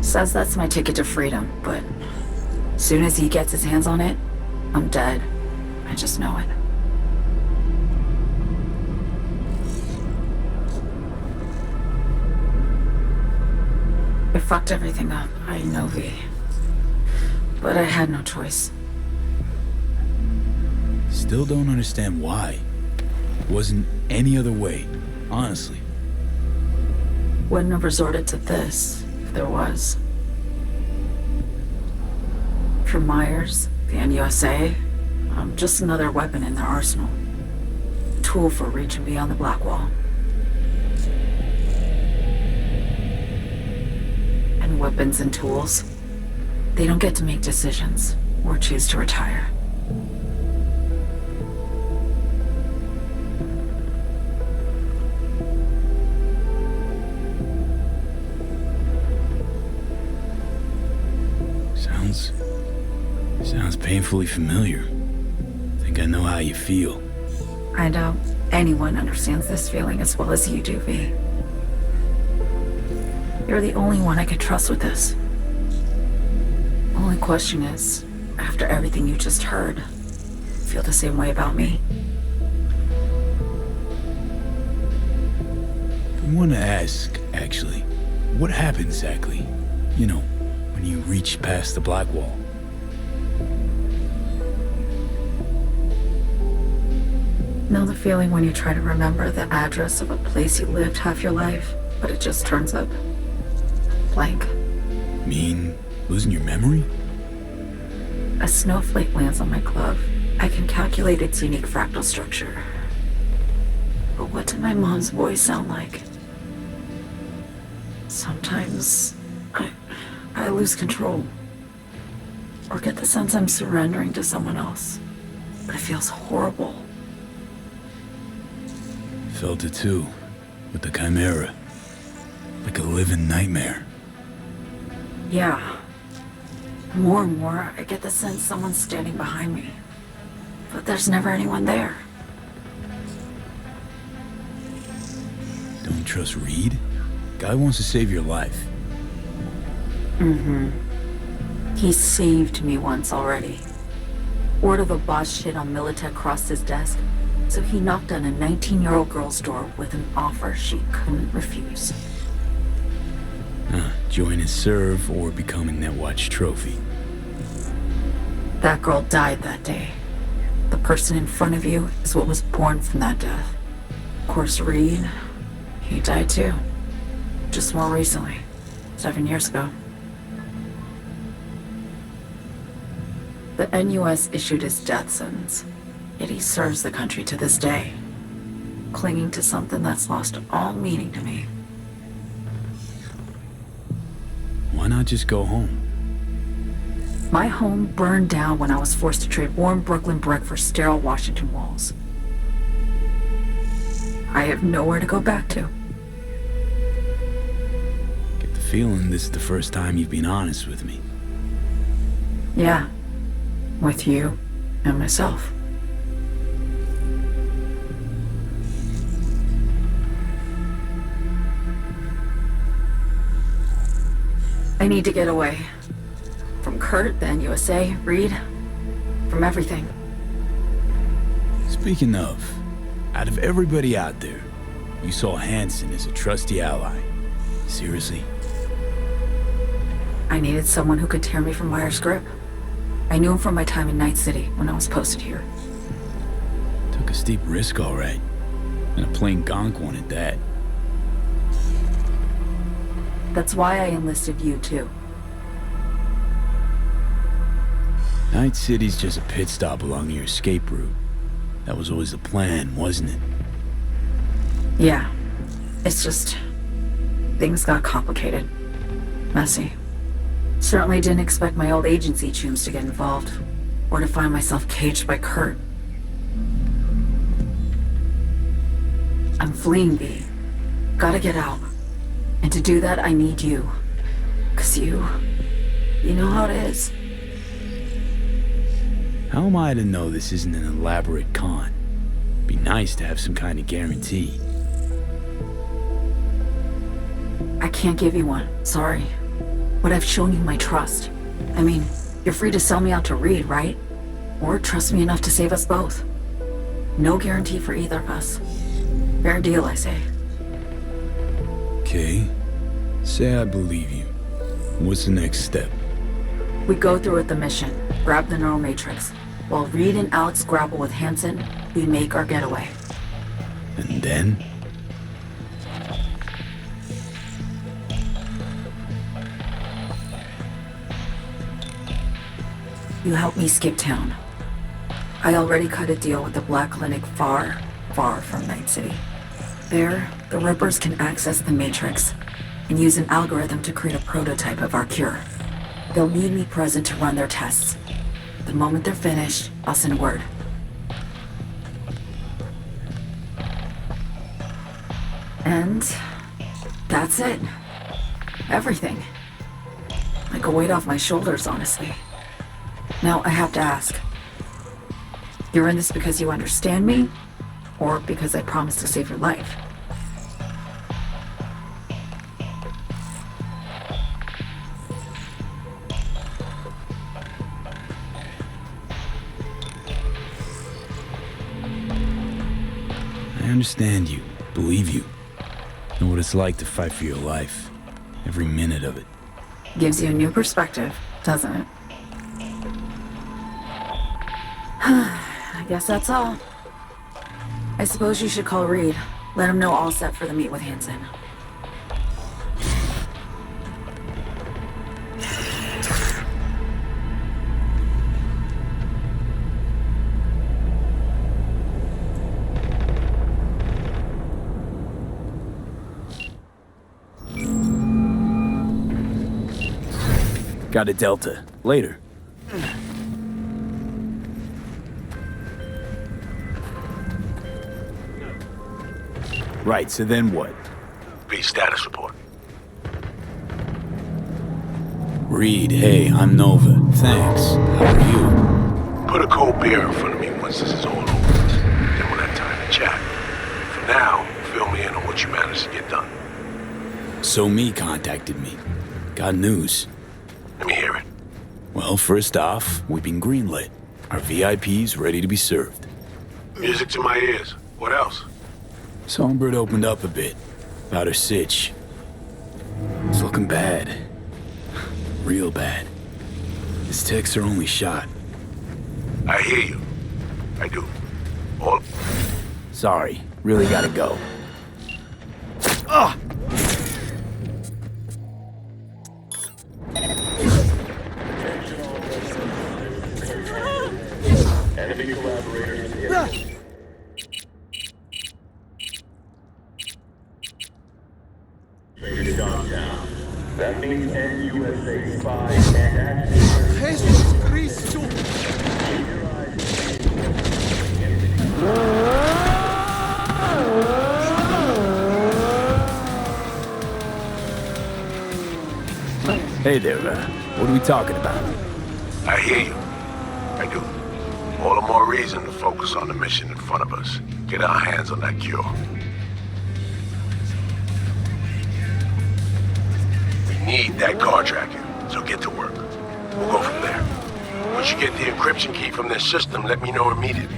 Speaker 12: Says that's my ticket to freedom, but soon as he gets his hands on it, I'm dead. I just know it. I fucked everything up, I know, V. But I had no choice.
Speaker 2: Still don't understand why. Wasn't any other way, honestly.
Speaker 12: Wouldn't have resorted to this, if there was. For Myers, the NUSA, I'm just another weapon in their arsenal. Tool for reaching beyond the Black Wall. And weapons and tools, they don't get to make decisions or choose to retire.
Speaker 2: Sounds painfully familiar. Think I know how you feel.
Speaker 12: I doubt anyone understands this feeling as well as you do, V. You're the only one I could trust with this. only question is, after everything you just heard, feel the same way about me?
Speaker 2: I want to ask, actually, what happened exactly? You know, when you reached past the black wall.
Speaker 12: Know the feeling when you try to remember the address of a place you lived half your life, but it just turns up blank?
Speaker 2: Mean losing your memory?
Speaker 12: A snowflake lands on my glove. I can calculate its unique fractal structure. But what did my mom's voice sound like? Sometimes I lose control. Or get the sense I'm surrendering to someone else. But it feels horrible.
Speaker 2: Felt it too, with the Chimera. Like a living nightmare.
Speaker 12: Yeah. More and more, I get the sense someone's standing behind me. But there's never anyone there.
Speaker 2: Don't trust Reed? Guy wants to save your life.
Speaker 12: Mm-hmm. He saved me once already. Word of a boss shit on Militech crossed his desk, so he knocked on a 19-year-old girl's door with an offer she couldn't refuse.
Speaker 2: Join and serve or become a Netwatch trophy.
Speaker 12: That girl died that day. The person in front of you is what was born from that death. Of course, Reed, he died too. Just more recently. 7 years ago. The NUS issued his death sentence, yet he serves the country to this day, clinging to something that's lost all meaning to me.
Speaker 2: Why not just go home?
Speaker 12: My home burned down when I was forced to trade warm Brooklyn brick for sterile Washington walls. I have nowhere to go back to.
Speaker 2: Get the feeling this is the first time you've been honest with me.
Speaker 12: Yeah. With you and myself. I need to get away. From Kurt, then USA, Reed. From everything.
Speaker 2: Speaking of, out of everybody out there, you saw Hansen as a trusty ally. Seriously?
Speaker 12: I needed someone who could tear me from Myers' grip. I knew him from my time in Night City when I was posted here.
Speaker 2: Took a steep risk, all right. And a plain gonk one at that.
Speaker 12: That's why I enlisted you, too.
Speaker 2: Night City's just a pit stop along your escape route. That was always the plan, wasn't it?
Speaker 12: Yeah. It's just... things got complicated. Messy. Certainly didn't expect my old agency chooms to get involved. Or to find myself caged by Kurt. I'm fleeing, V. Gotta get out. And to do that, I need you. 'Cause you know how it is.
Speaker 2: How am I to know this isn't an elaborate con? Be nice to have some kind of guarantee.
Speaker 12: I can't give you one, sorry. But I've shown you my trust. I mean, you're free to sell me out to Reed, right? Or trust me enough to save us both. No guarantee for either of us. Fair deal, I say.
Speaker 2: Okay. Say I believe you. What's the next step?
Speaker 12: We go through with the mission, grab the neural matrix. While Reed and Alex grapple with Hansen, we make our getaway.
Speaker 2: And then?
Speaker 12: You help me skip town. I already cut a deal with the Black Clinic far, far from Night City. There, the Rippers can access the Matrix and use an algorithm to create a prototype of our cure. They'll need me present to run their tests. The moment they're finished, I'll send word. And that's it. Everything. Like a weight off my shoulders, honestly. Now I have to ask. You're in this because you understand me? Or because I promised to save your life?
Speaker 2: I understand you, believe you. Know what it's like to fight for your life. Every minute of it.
Speaker 12: Gives you a new perspective, doesn't it? I guess that's all. I suppose you should call Reed. Let him know all set for the meet with Hansen.
Speaker 2: Got a Delta. Later. Right, so then what?
Speaker 8: Read status report.
Speaker 2: Reed, hey, I'm Nova. Thanks. How are you?
Speaker 8: Put a cold beer in front of me once this is all over. Then we'll have time to chat. For now, fill me in on what you managed to get done.
Speaker 2: So Me contacted me. Got news.
Speaker 8: Let me hear it.
Speaker 2: Well, first off, we've been greenlit. Our VIP's ready to be served.
Speaker 8: Music to my ears. What else?
Speaker 2: Songbird opened up a bit about her sitch. It's looking bad. Real bad. His tech's her only shot.
Speaker 8: I hear you. I do. All...
Speaker 2: Sorry, really gotta go. Ah!
Speaker 9: Enemy collaborators in. Traded downtown. That means NUSA spies and activists.
Speaker 5: Jesus Cristo!
Speaker 2: Hey there, what are we talking about?
Speaker 8: I hear you. I do. All the more reason to focus on the mission in front of us. Get our hands on that cure. We need that car tracker, so get to work. We'll go from there. Once you get the encryption key from this system, let me know immediately.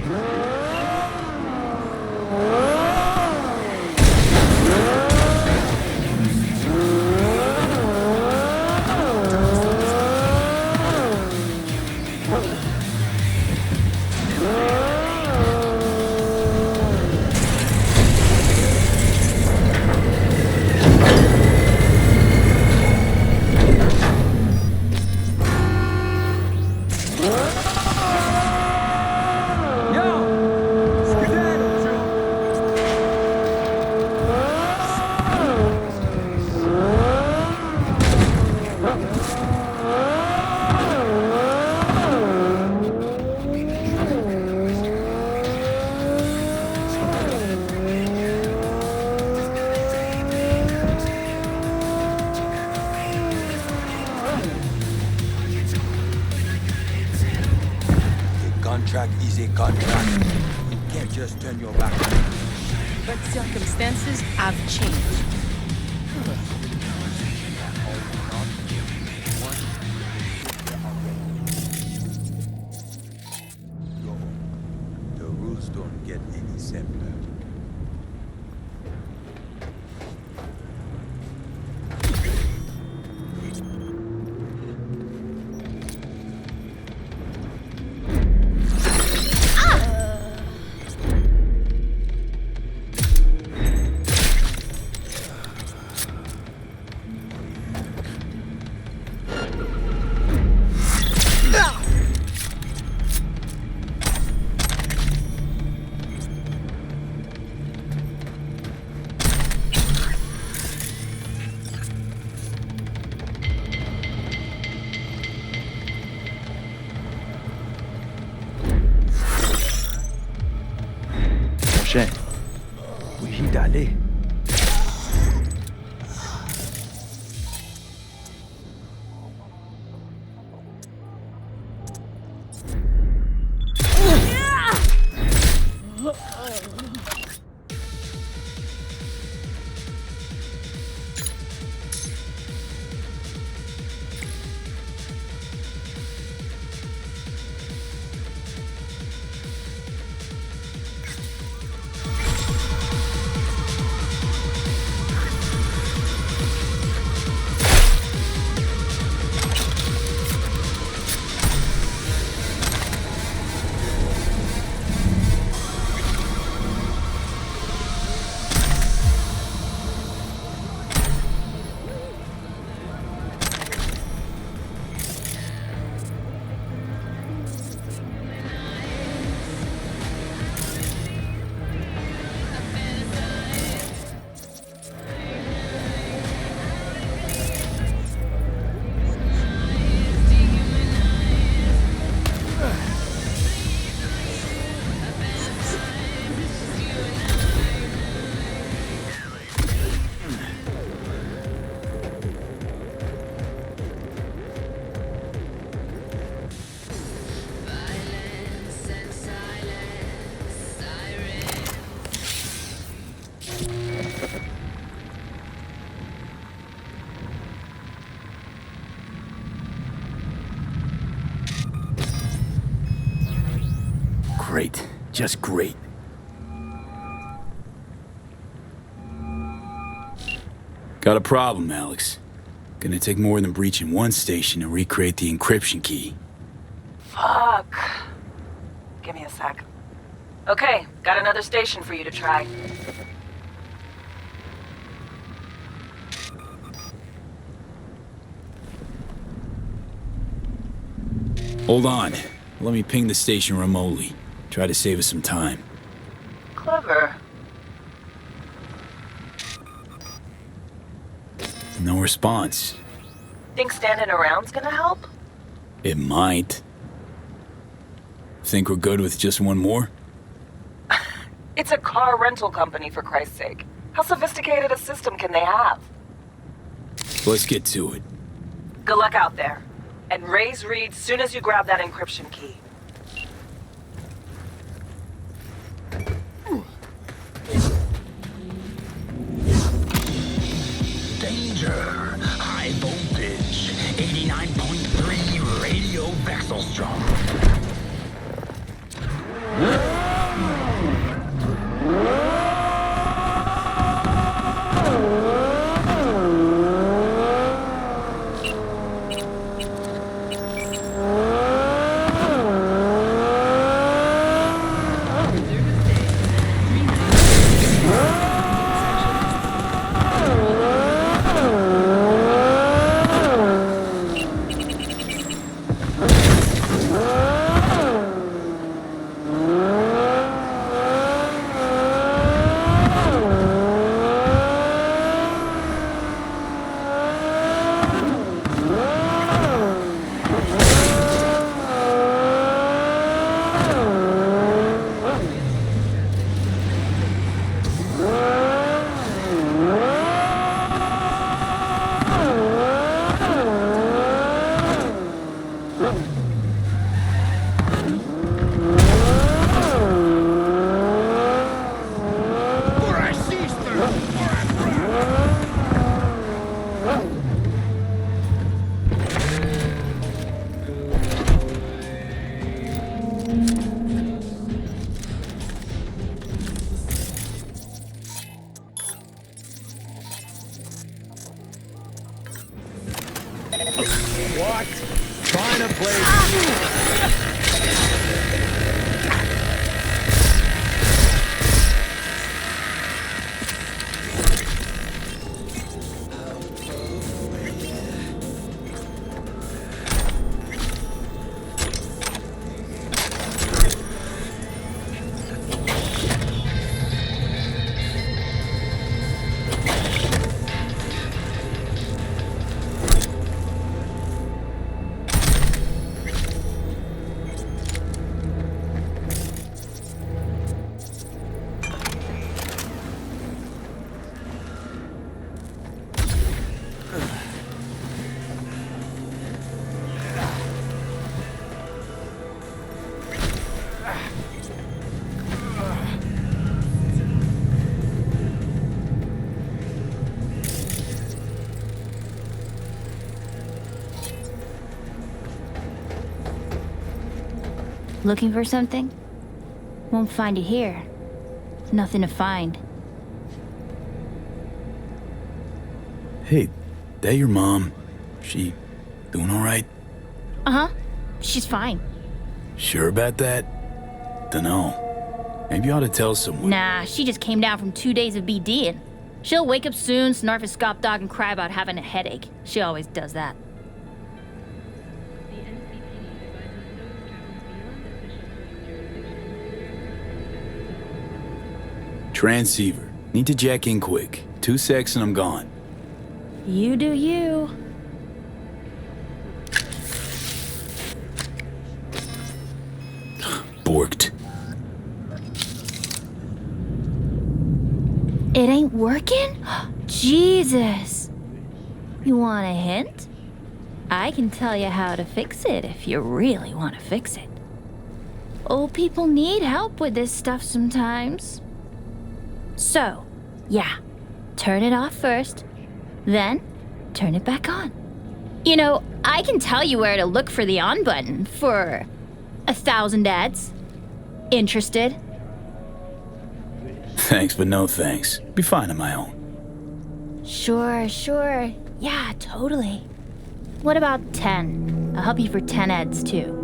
Speaker 5: Contract is a contract. You can't just turn your back on it.
Speaker 6: But circumstances have changed.
Speaker 5: The rules don't get any simpler.
Speaker 3: Oui, d'aller.
Speaker 2: Great. Just great. Got a problem, Alex. Gonna take more than breaching one station to recreate the encryption key.
Speaker 11: Fuck. Give me a sec. Okay, got another station for you to try.
Speaker 2: Hold on. Let me ping the station remotely. Try to save us some time.
Speaker 11: Clever.
Speaker 2: No response.
Speaker 11: Think standing around's gonna help?
Speaker 2: It might. Think we're good with just one more?
Speaker 11: It's a car rental company, for Christ's sake. How sophisticated a system can they have?
Speaker 2: Let's get to it.
Speaker 11: Good luck out there. And raise Reed soon as you grab that encryption key.
Speaker 14: Danger! High voltage! 89.3 radio Vexelstrom.
Speaker 5: What? Trying to play...
Speaker 15: Looking for something? Won't find it here. Nothing to find.
Speaker 2: Hey, that your mom? She doing all right?
Speaker 15: Uh-huh. She's fine.
Speaker 2: Sure about that? Dunno. Maybe you ought to tell someone.
Speaker 15: Nah, she just came down from 2 days of BDing. She'll wake up soon, snarf a scop dog, and cry about having a headache. She always does that.
Speaker 2: Transceiver. Need to jack in quick. 2 secs and I'm gone.
Speaker 15: You do you.
Speaker 2: Borked.
Speaker 15: It ain't working? Jesus. You want a hint? I can tell you how to fix it if you really want to fix it. Old people need help with this stuff sometimes. So, yeah, turn it off first, then turn it back on. You know, I can tell you where to look for the on button for 1,000 ads. Interested?
Speaker 2: Thanks, but no thanks. Be fine on my own.
Speaker 15: Sure. Yeah, totally. What about 10? I'll help you for 10 eds, too.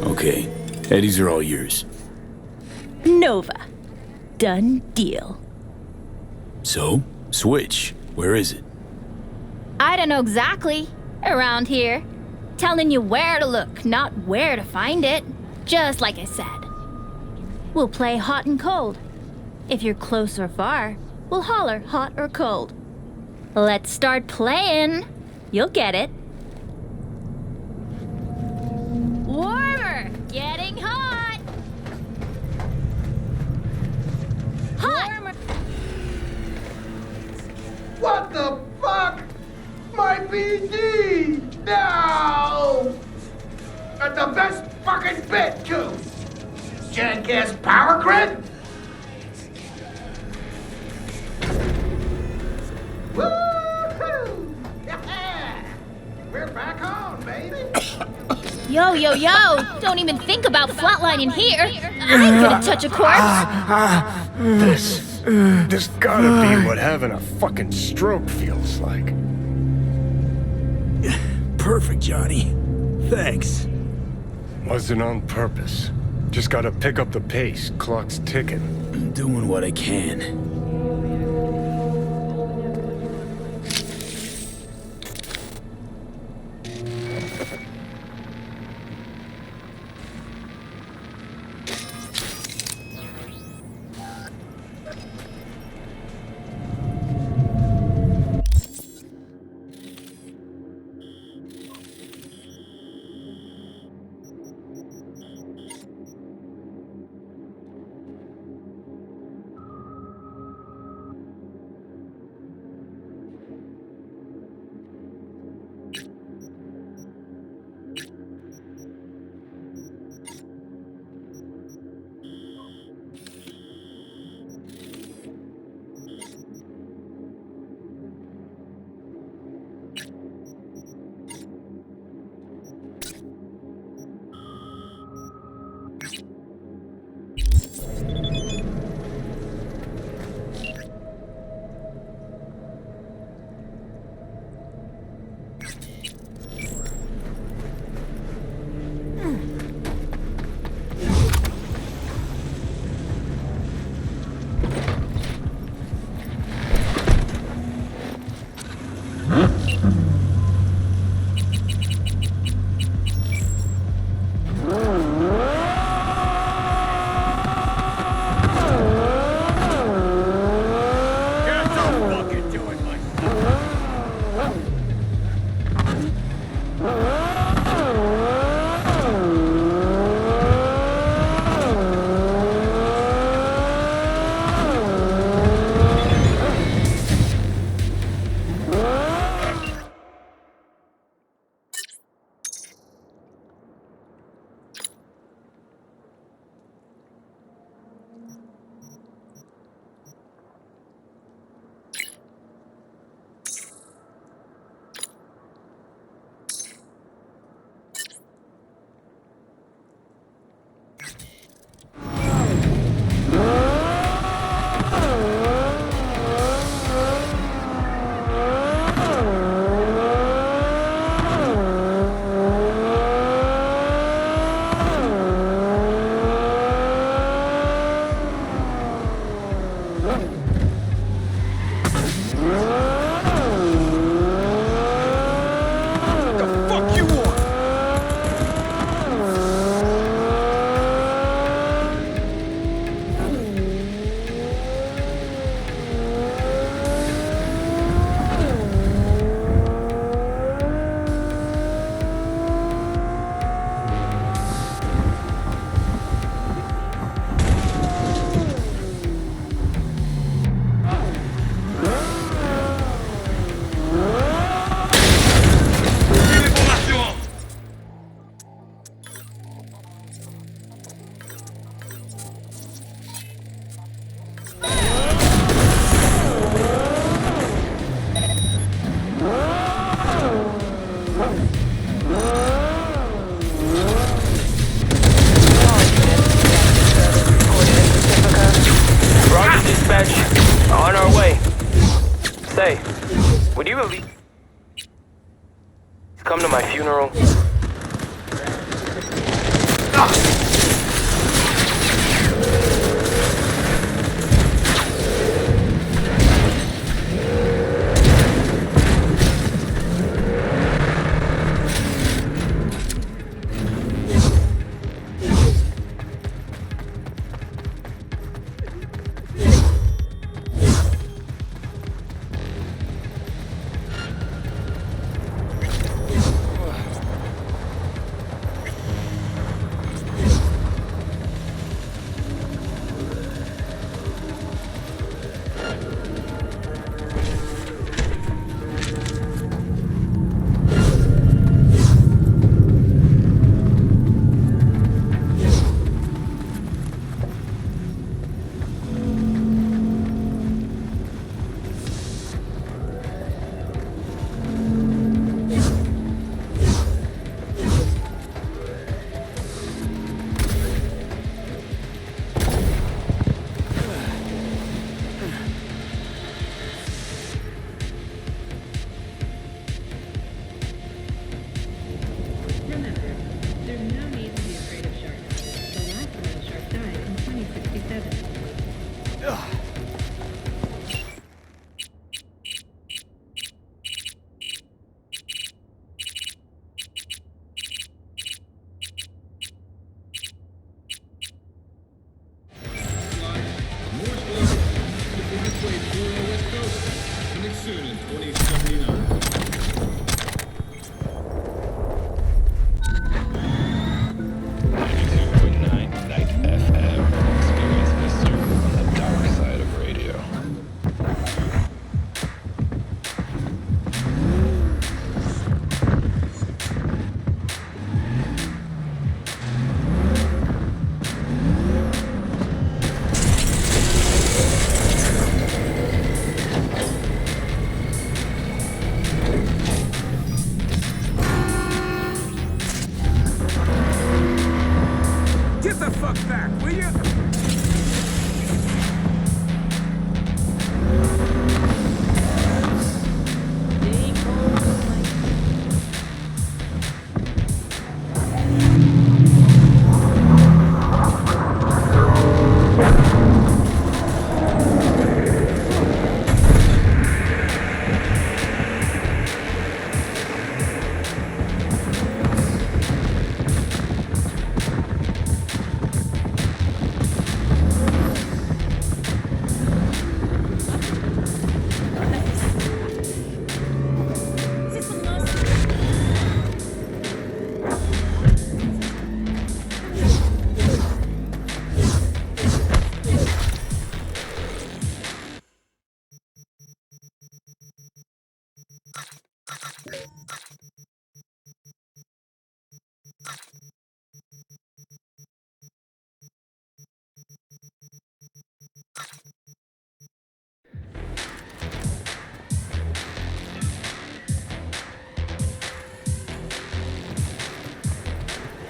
Speaker 2: Okay. Eddies are all yours.
Speaker 15: Nova. Done deal.
Speaker 2: So, Switch. Where is it?
Speaker 15: I don't know exactly. Around here. Telling you where to look, not where to find it. Just like I said. We'll play hot and cold. If you're close or far, we'll holler hot or cold. Let's start playing. You'll get it. Warmer! Getting hot! Hot!
Speaker 4: What the fuck? My BD! No! That's the best fucking bit, too! Jackass power grid? Woo-hoo! Yeah! We're back on, baby!
Speaker 15: Yo! Don't even think about flatlining here! I ain't gonna touch a corpse!
Speaker 1: This gotta be what having a fucking stroke feels like.
Speaker 3: Perfect, Johnny. Thanks.
Speaker 1: Wasn't on purpose. Just gotta pick up the pace. Clock's ticking.
Speaker 2: I'm doing what I can.
Speaker 16: Finally! Come to my funeral.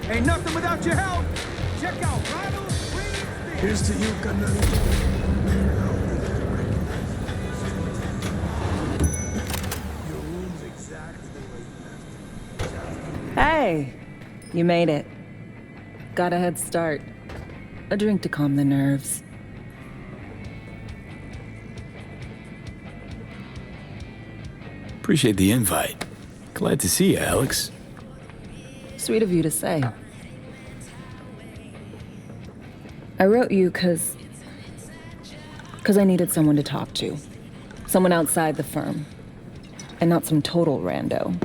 Speaker 13: Ain't nothing without your help. Check out Ronald.
Speaker 5: Here's to you, Canary. Your room's exactly the way you left it.
Speaker 11: Hey, you made it. Got a head start. A drink to calm the nerves.
Speaker 2: Appreciate the invite. Glad to see you, Alex.
Speaker 11: Sweet of you to say. I wrote you because I needed someone to talk to. Someone outside the firm. And not some total rando.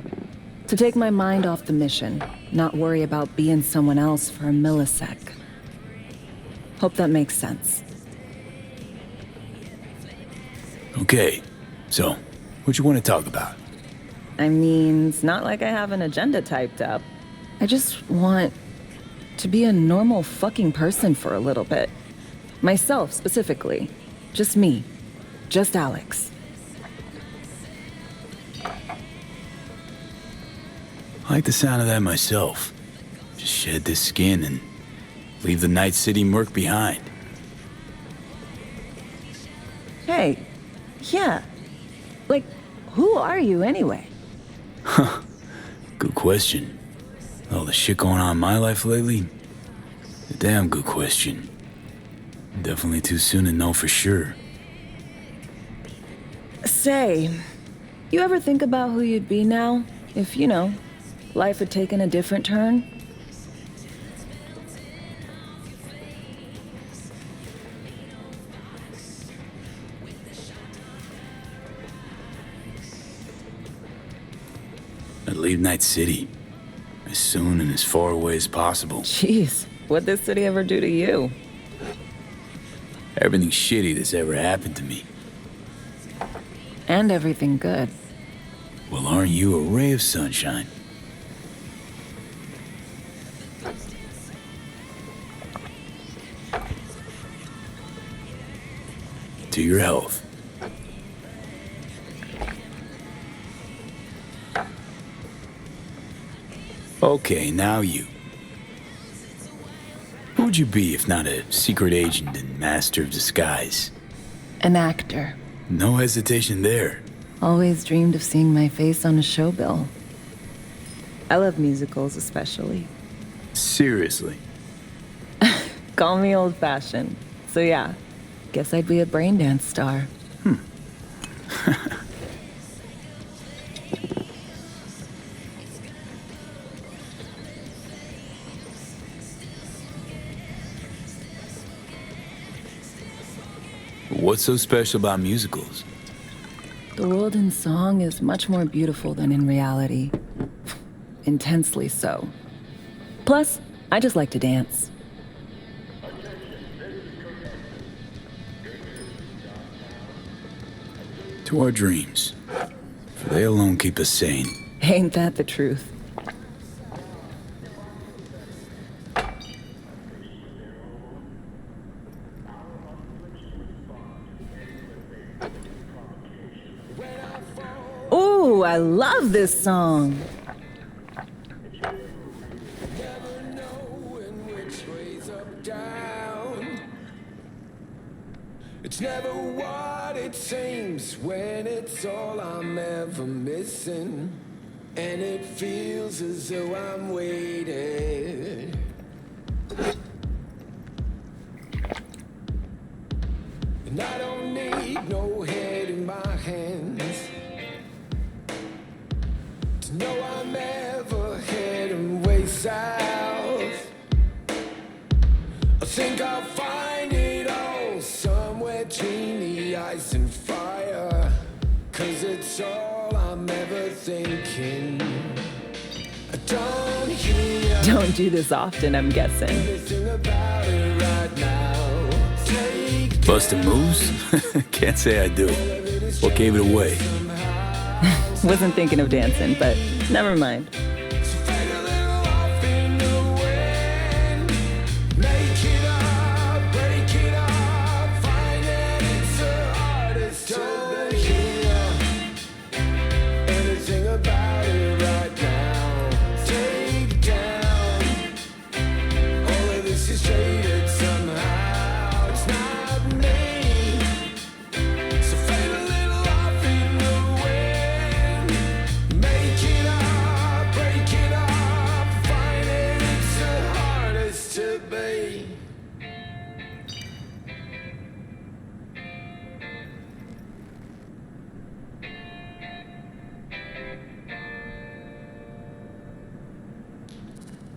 Speaker 11: To take my mind off the mission, not worry about being someone else for a millisec. Hope that makes sense.
Speaker 2: Okay, so, what you want to talk about?
Speaker 11: I mean, it's not like I have an agenda typed up. I just want to be a normal fucking person for a little bit. Myself, specifically. Just me. Just Alex.
Speaker 2: I like the sound of that myself. Just shed this skin and leave the Night City murk behind.
Speaker 11: Hey, yeah. Like, who are you anyway?
Speaker 2: Huh. Good question. All the shit going on in my life lately? A damn good question. Definitely too soon to know for sure.
Speaker 11: Say, you ever think about who you'd be now if, life had taken a different turn?
Speaker 2: I'd leave Night City as soon and as far away as possible.
Speaker 11: Jeez, what'd this city ever do to you?
Speaker 2: Everything shitty that's ever happened to me.
Speaker 11: And everything good.
Speaker 2: Well, aren't you a ray of sunshine? To your health. Okay, now you. Who would you be if not a secret agent and master of disguise?
Speaker 11: An actor.
Speaker 2: No hesitation there.
Speaker 11: Always dreamed of seeing my face on a show bill. I love musicals especially.
Speaker 2: Seriously?
Speaker 11: Call me old-fashioned. So yeah, guess I'd be a braindance star.
Speaker 2: What's so special about musicals?
Speaker 11: The world in song is much more beautiful than in reality. Intensely so. Plus, I just like to dance.
Speaker 2: To our dreams. For they alone keep us sane.
Speaker 11: Ain't that the truth? Ooh, I love this song.
Speaker 5: It's never what it seems when it's all I'm ever missing. And it feels as though I'm waiting. And I don't need no head in my hands to know I'm ever heading way south. I think I'll find it all somewhere between the ice and fire, 'cause it's all I'm ever thinking. I don't hear
Speaker 11: Don't do this often, I'm guessing.
Speaker 5: anything about it right now. Take
Speaker 2: Bustin' moves? Can't say I do. What gave it away?
Speaker 11: Wasn't thinking of dancing, but never mind.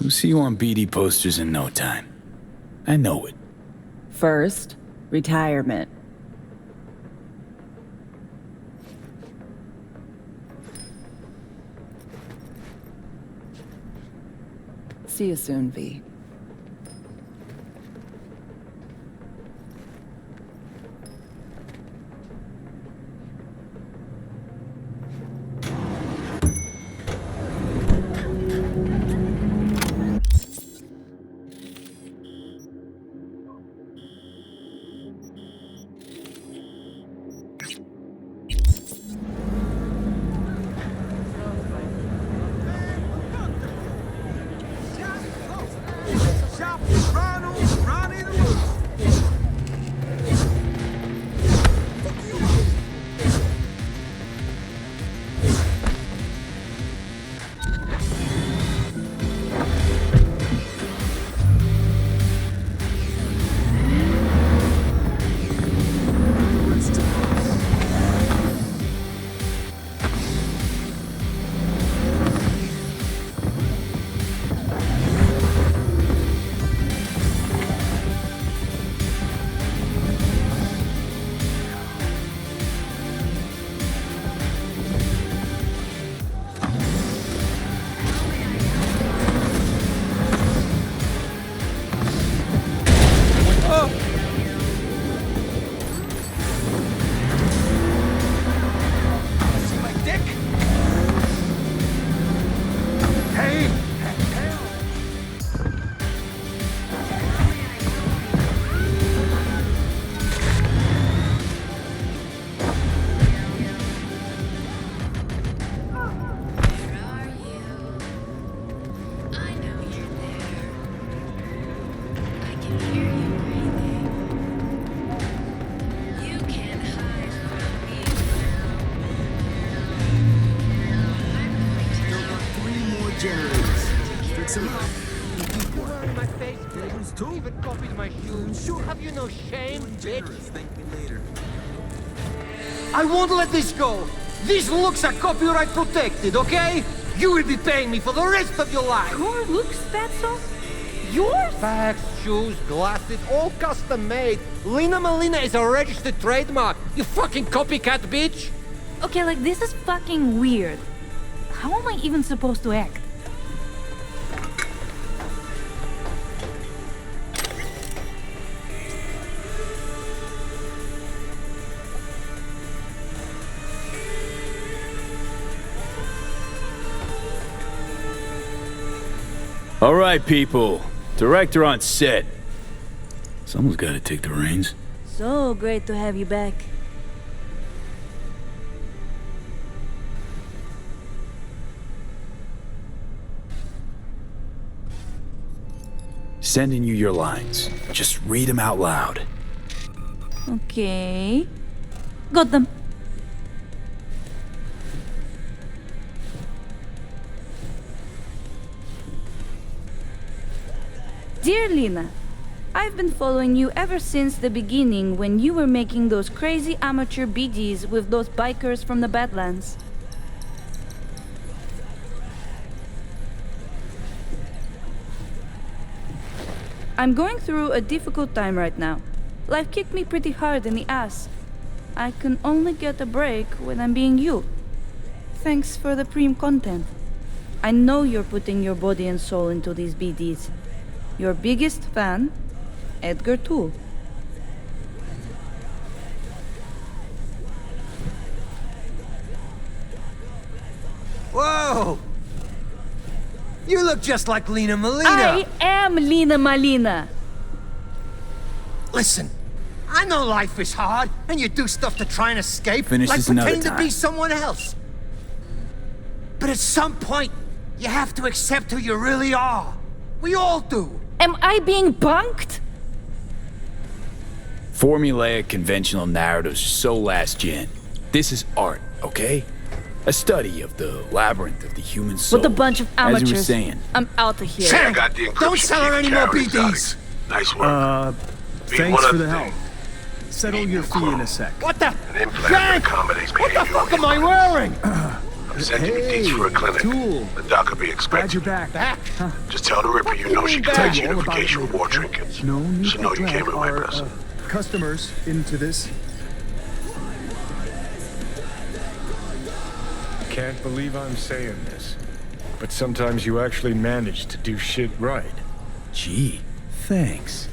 Speaker 2: We'll see you on BD posters in no time. I know it.
Speaker 11: First, retirement. See you soon, V.
Speaker 4: Even copied my shoes. Have you no shame, bitch?
Speaker 16: Thank me later.
Speaker 4: I won't let this go. These looks are copyright protected, okay? You will be paying me for the rest of your life.
Speaker 6: Your looks, dazzles? Yours?
Speaker 4: Bags, shoes, glasses, all custom made. Lina Malina is a registered trademark. You fucking copycat bitch.
Speaker 6: Okay, like this is fucking weird. How am I even supposed to act?
Speaker 2: All right, people. Director on set. Someone's got to take the reins.
Speaker 7: So great to have you back.
Speaker 2: Sending you your lines. Just read them out loud.
Speaker 7: Okay. Got them. Dear Lina, I've been following you ever since the beginning when you were making those crazy amateur BDs with those bikers from the Badlands. I'm going through a difficult time right now. Life kicked me pretty hard in the ass. I can only get a break when I'm being you. Thanks for the Preem content. I know you're putting your body and soul into these BDs. Your biggest fan, Edgar Toole.
Speaker 4: Whoa! You look just like Lina Malina.
Speaker 7: I am Lina Malina.
Speaker 4: Listen, I know life is hard, and you do stuff to try and escape,
Speaker 2: Finish
Speaker 4: like
Speaker 2: this another
Speaker 4: pretending to be
Speaker 2: time.
Speaker 4: someone else. But at some point, you have to accept who you really are. We all do.
Speaker 7: Am I being punked?
Speaker 2: Formulaic conventional narratives are so last gen. This is art, okay? A study of the labyrinth of the human soul.
Speaker 7: With a bunch of amateurs.
Speaker 2: As you were saying.
Speaker 7: I'm out of here.
Speaker 8: I got the encryption
Speaker 4: Don't sell her
Speaker 8: key
Speaker 4: any more
Speaker 8: carried
Speaker 4: BDs.
Speaker 8: exotics. Nice work. Be
Speaker 3: Thanks
Speaker 8: one
Speaker 3: for the
Speaker 8: other
Speaker 3: help.
Speaker 8: thing.
Speaker 3: Settle your fee in a sec.
Speaker 4: What the?
Speaker 8: An implant that
Speaker 4: Jack!
Speaker 8: accommodates
Speaker 4: What the
Speaker 8: behavior.
Speaker 4: fuck am I wearing?
Speaker 8: I'm sending you these for a clinic.
Speaker 3: Tool.
Speaker 8: The doc will be
Speaker 3: Glad
Speaker 8: expecting.
Speaker 3: you're back.
Speaker 4: Back?
Speaker 8: Just tell the Ripper you know she
Speaker 4: Tell
Speaker 8: collects
Speaker 3: you all about
Speaker 8: unification
Speaker 3: it later.
Speaker 8: reward trinkets.
Speaker 3: No need
Speaker 8: She know
Speaker 3: to
Speaker 8: you
Speaker 3: drag
Speaker 8: came and
Speaker 3: our
Speaker 8: us.
Speaker 3: customers into this.
Speaker 1: Can't believe I'm saying this, but sometimes you actually manage to do shit right.
Speaker 2: Gee, thanks.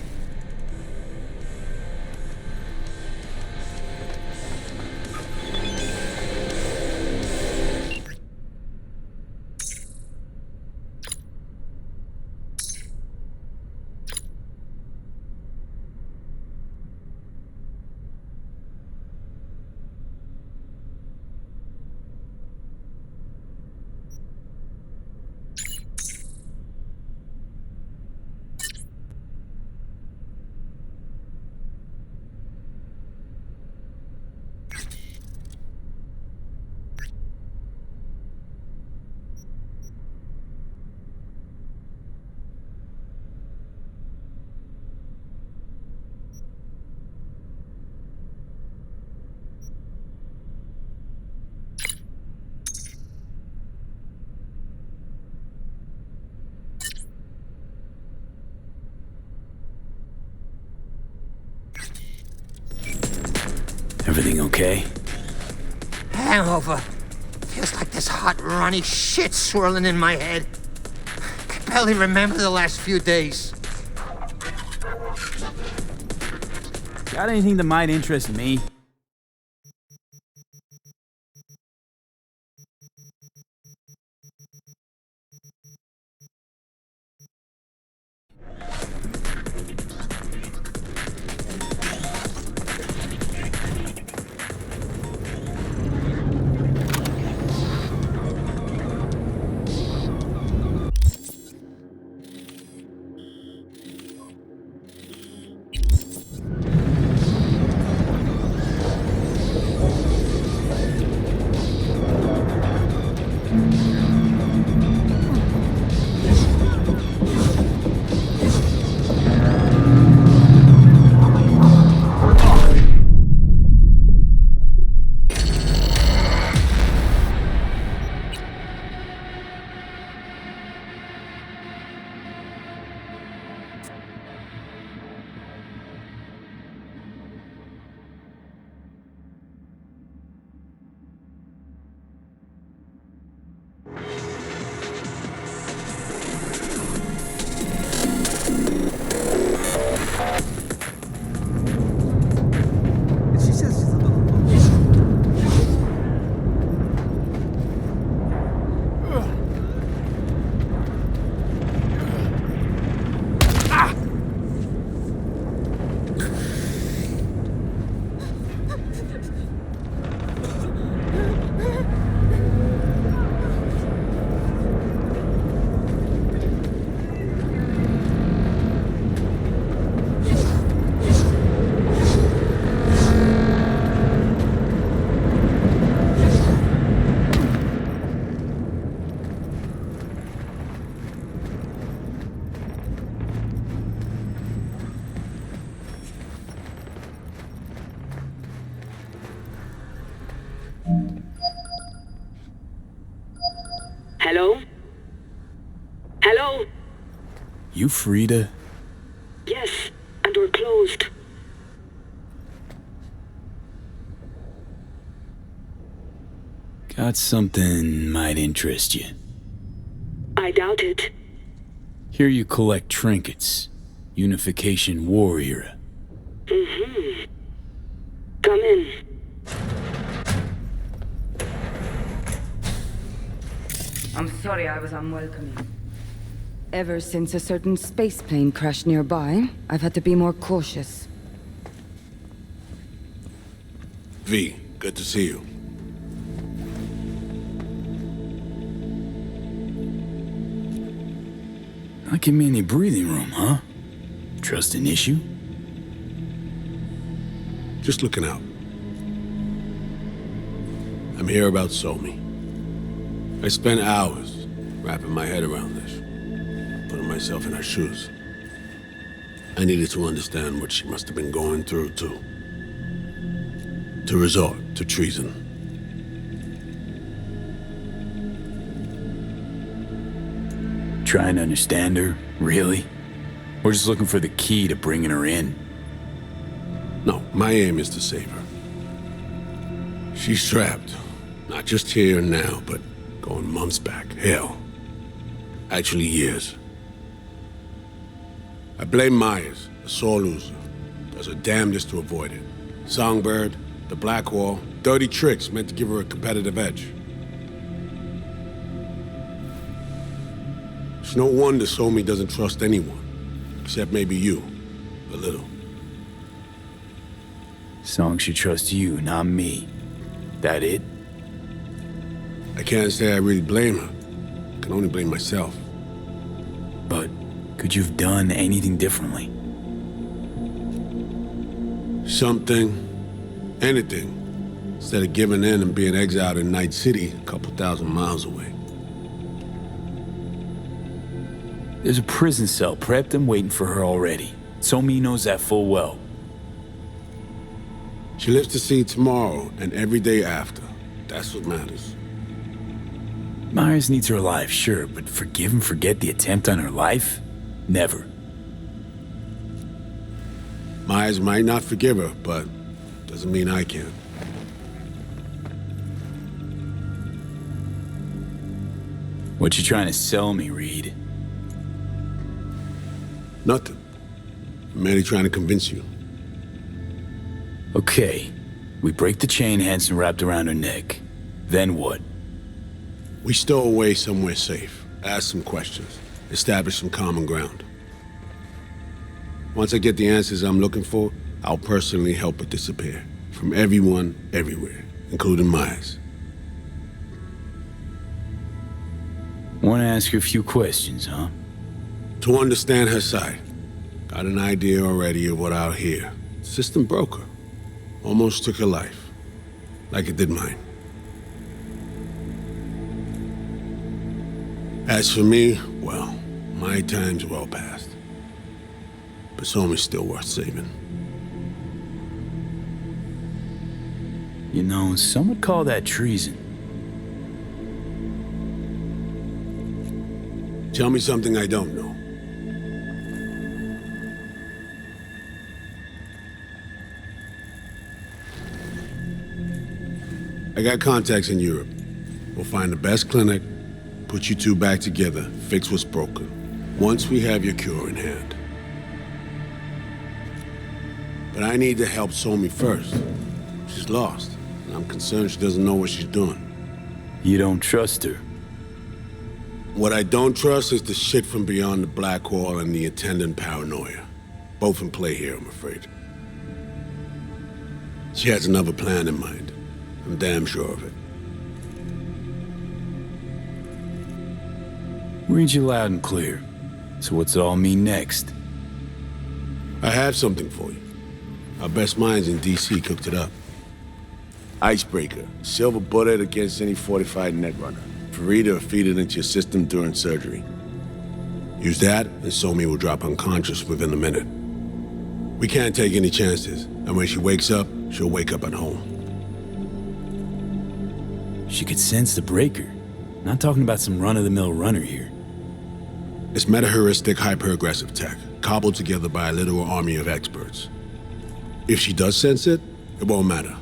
Speaker 2: Everything okay?
Speaker 4: Hangover. Feels like this hot, runny shit swirling in my head. I can barely remember the last few days.
Speaker 2: Got anything that might interest me? You free to...
Speaker 16: Yes, and we're closed.
Speaker 2: Got something might interest you.
Speaker 16: I doubt it.
Speaker 2: Here you collect trinkets. Unification War era.
Speaker 16: Mm-hmm. Come in.
Speaker 17: I'm sorry I was unwelcoming. Ever since a certain space plane crashed nearby, I've had to be more cautious.
Speaker 8: V, good to see you.
Speaker 2: Not give me any breathing room, huh? Trust an issue?
Speaker 8: Just looking out. I'm here about Somi. I spent hours wrapping my head around this, putting myself in her shoes. I needed to understand what she must have been going through, too. To resort to treason.
Speaker 2: Trying to understand her, really? Or just looking for the key to bringing her in?
Speaker 8: No, my aim is to save her. She's trapped. Not just here and now, but going months back. Hell. Actually years. I blame Myers, a sore loser. Does her damnedest to avoid it. Songbird, the Black Wall, dirty tricks meant to give her a competitive edge. It's no wonder Somi doesn't trust anyone. Except maybe you. A little.
Speaker 2: Song should trust you, not me. That it?
Speaker 8: I can't say I really blame her. I can only blame myself.
Speaker 2: But could you have done anything differently?
Speaker 8: Something. Anything. Instead of giving in and being exiled in Night City, a couple thousand miles away.
Speaker 2: There's a prison cell prepped and waiting for her already. Somi knows that full well.
Speaker 8: She lives to see tomorrow and every day after. That's what matters.
Speaker 2: Myers needs her alive, sure, but forgive and forget the attempt on her life? Never.
Speaker 8: Myers might not forgive her, but doesn't mean I can.
Speaker 2: What you trying to sell me, Reed?
Speaker 8: Nothing. I'm merely trying to convince you.
Speaker 2: Okay. We break the chain Hansen wrapped around her neck. Then what?
Speaker 8: We stow away somewhere safe. Ask some questions. Establish some common ground. Once I get the answers I'm looking for, I'll personally help her disappear. From everyone, everywhere. Including Myers.
Speaker 2: Want to ask you a few questions, huh?
Speaker 8: To understand her side. Got an idea already of what I'll hear. System broke her. Almost took her life. Like it did mine. As for me, well, my time's well past. But Somi's still worth saving.
Speaker 2: You know, some would call that treason.
Speaker 8: Tell me something I don't know. I got contacts in Europe. We'll find the best clinic, put you two back together, fix what's broken. Once we have your cure in hand. But I need to help Somi first. She's lost, and I'm concerned she doesn't know what she's doing.
Speaker 2: You don't trust her?
Speaker 8: What I don't trust is the shit from beyond the Black Wall and the attendant paranoia. Both in play here, I'm afraid. She has another plan in mind. I'm damn sure of it.
Speaker 2: Read you loud and clear. So what's it all mean next?
Speaker 8: I have something for you. Our best minds in DC cooked it up. Icebreaker. Silver bullet against any fortified netrunner. Free to feed it into your system during surgery. Use that, and Somi will drop unconscious within a minute. We can't take any chances, and when she wakes up, she'll wake up at home.
Speaker 2: She could sense the breaker. Not talking about some run-of-the-mill runner here.
Speaker 8: It's meta-heuristic hyper-aggressive tech, cobbled together by a literal army of experts. If she does sense it, it won't matter.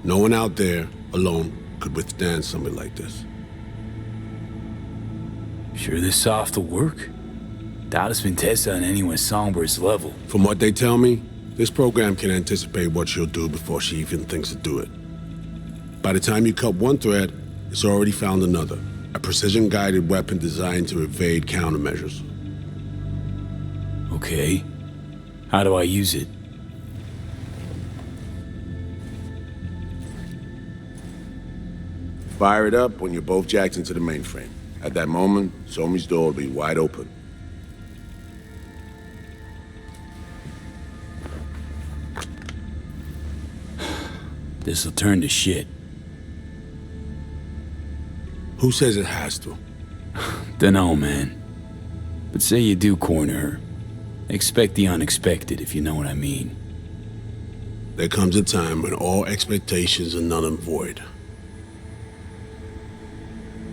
Speaker 8: No one out there, alone, could withstand something like this.
Speaker 2: Sure this soft will work? Doubt it's been tested on anyone's Songbird's level.
Speaker 8: From what they tell me, this program can anticipate what she'll do before she even thinks to do it. By the time you cut one thread, it's already found another. A precision-guided weapon designed to evade countermeasures.
Speaker 2: Okay. How do I use it?
Speaker 8: Fire it up when you're both jacked into the mainframe. At that moment, Somi's door will be wide open.
Speaker 2: This'll turn to shit.
Speaker 8: Who says it has to?
Speaker 2: Dunno, man. But say you do corner her. Expect the unexpected, if you know what I mean.
Speaker 8: There comes a time when all expectations are null and void.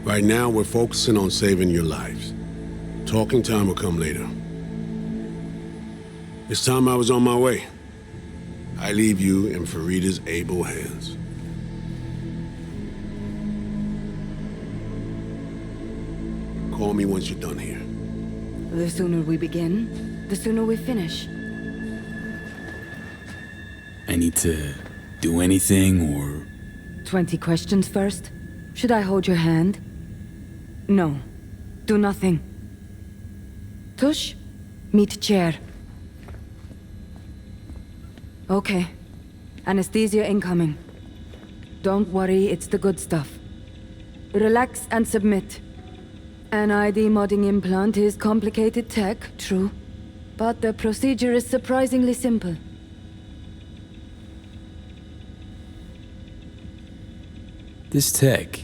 Speaker 8: Right now, we're focusing on saving your lives. Talking time will come later. It's time I was on my way. I leave you in Farida's able hands. Call me once you're done here.
Speaker 17: The sooner we begin, the sooner we finish.
Speaker 2: I need to do anything, or...
Speaker 17: 20 questions first? Should I hold your hand? No. Do nothing. Tush, meet chair. Okay. Anesthesia incoming. Don't worry, it's the good stuff. Relax and submit. An ID modding implant is complicated tech, true. But the procedure is surprisingly simple.
Speaker 2: This tech...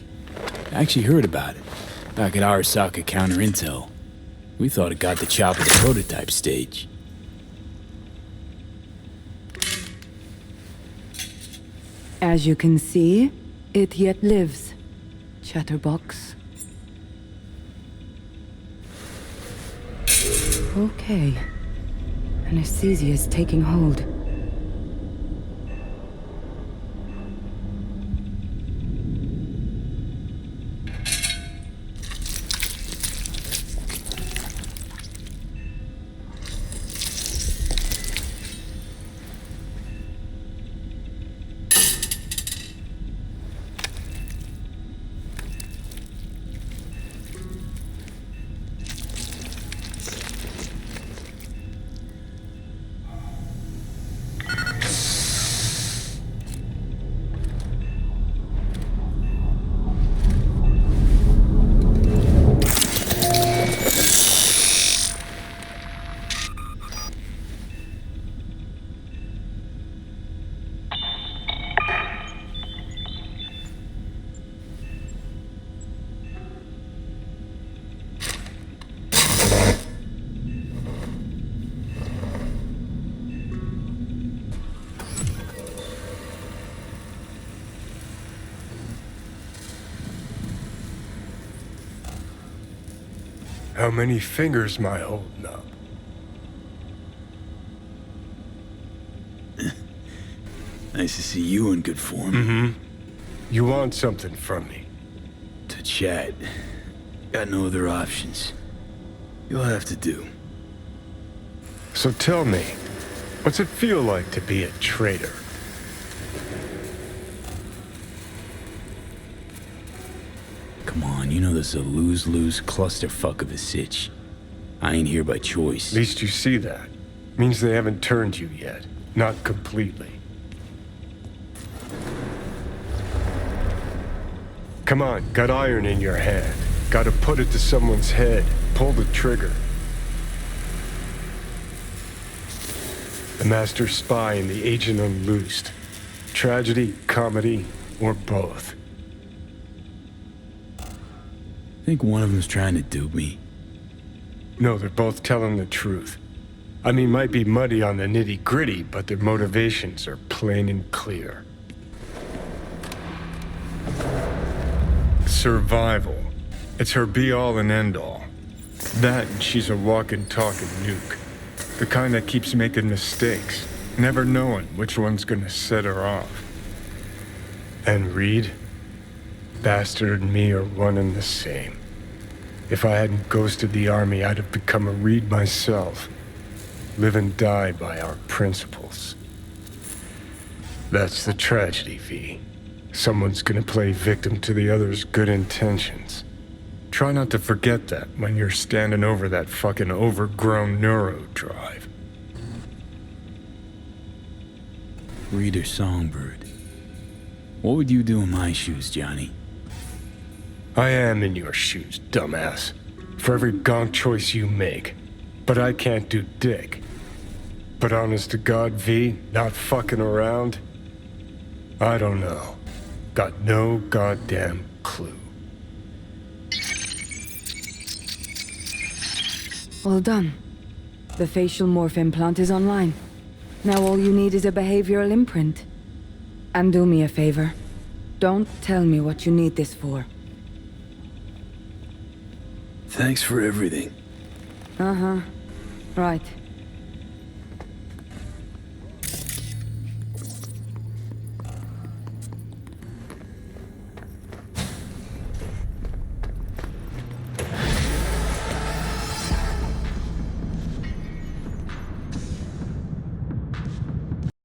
Speaker 2: I actually heard about it. Back at Arasaka Counter Intel. We thought it got the chop at the prototype stage.
Speaker 17: As you can see, it yet lives. Chatterbox. Okay. Anesthesia is taking hold.
Speaker 1: How many fingers am I holding up?
Speaker 2: Nice to see you in good form.
Speaker 1: Mm-hmm. You want something from me?
Speaker 2: To chat. Got no other options. You'll have to do.
Speaker 1: So tell me, what's it feel like to be a traitor?
Speaker 2: Come on, you know this is a lose-lose clusterfuck of a sitch. I ain't here by choice.
Speaker 1: At least you see that. Means they haven't turned you yet. Not completely. Come on, got iron in your hand. Gotta put it to someone's head. Pull the trigger. The master spy and the agent unloosed. Tragedy, comedy, or both.
Speaker 2: Think one of them's trying to dupe me?
Speaker 1: No, they're both telling the truth. I mean, might be muddy on the nitty-gritty, but their motivations are plain and clear. Survival. It's her be-all and end-all. That and she's a walking, talking nuke. The kind that keeps making mistakes, never knowing which one's gonna set her off. And Reed? Bastard and me are one and the same. If I hadn't ghosted the army, I'd have become a Reed myself. Live and die by our principles. That's the tragedy, V. Someone's gonna play victim to the other's good intentions. Try not to forget that when you're standing over that fucking overgrown neuro drive.
Speaker 2: Reader Songbird. What would you do in my shoes, Johnny?
Speaker 1: I am in your shoes, dumbass. For every gonk choice you make. But I can't do dick. But honest to God, V, not fucking around? I don't know. Got no goddamn clue.
Speaker 17: All done. The facial morph implant is online. Now all you need is a behavioral imprint. And do me a favor. Don't tell me what you need this for.
Speaker 2: Thanks for everything.
Speaker 17: Uh-huh. Right.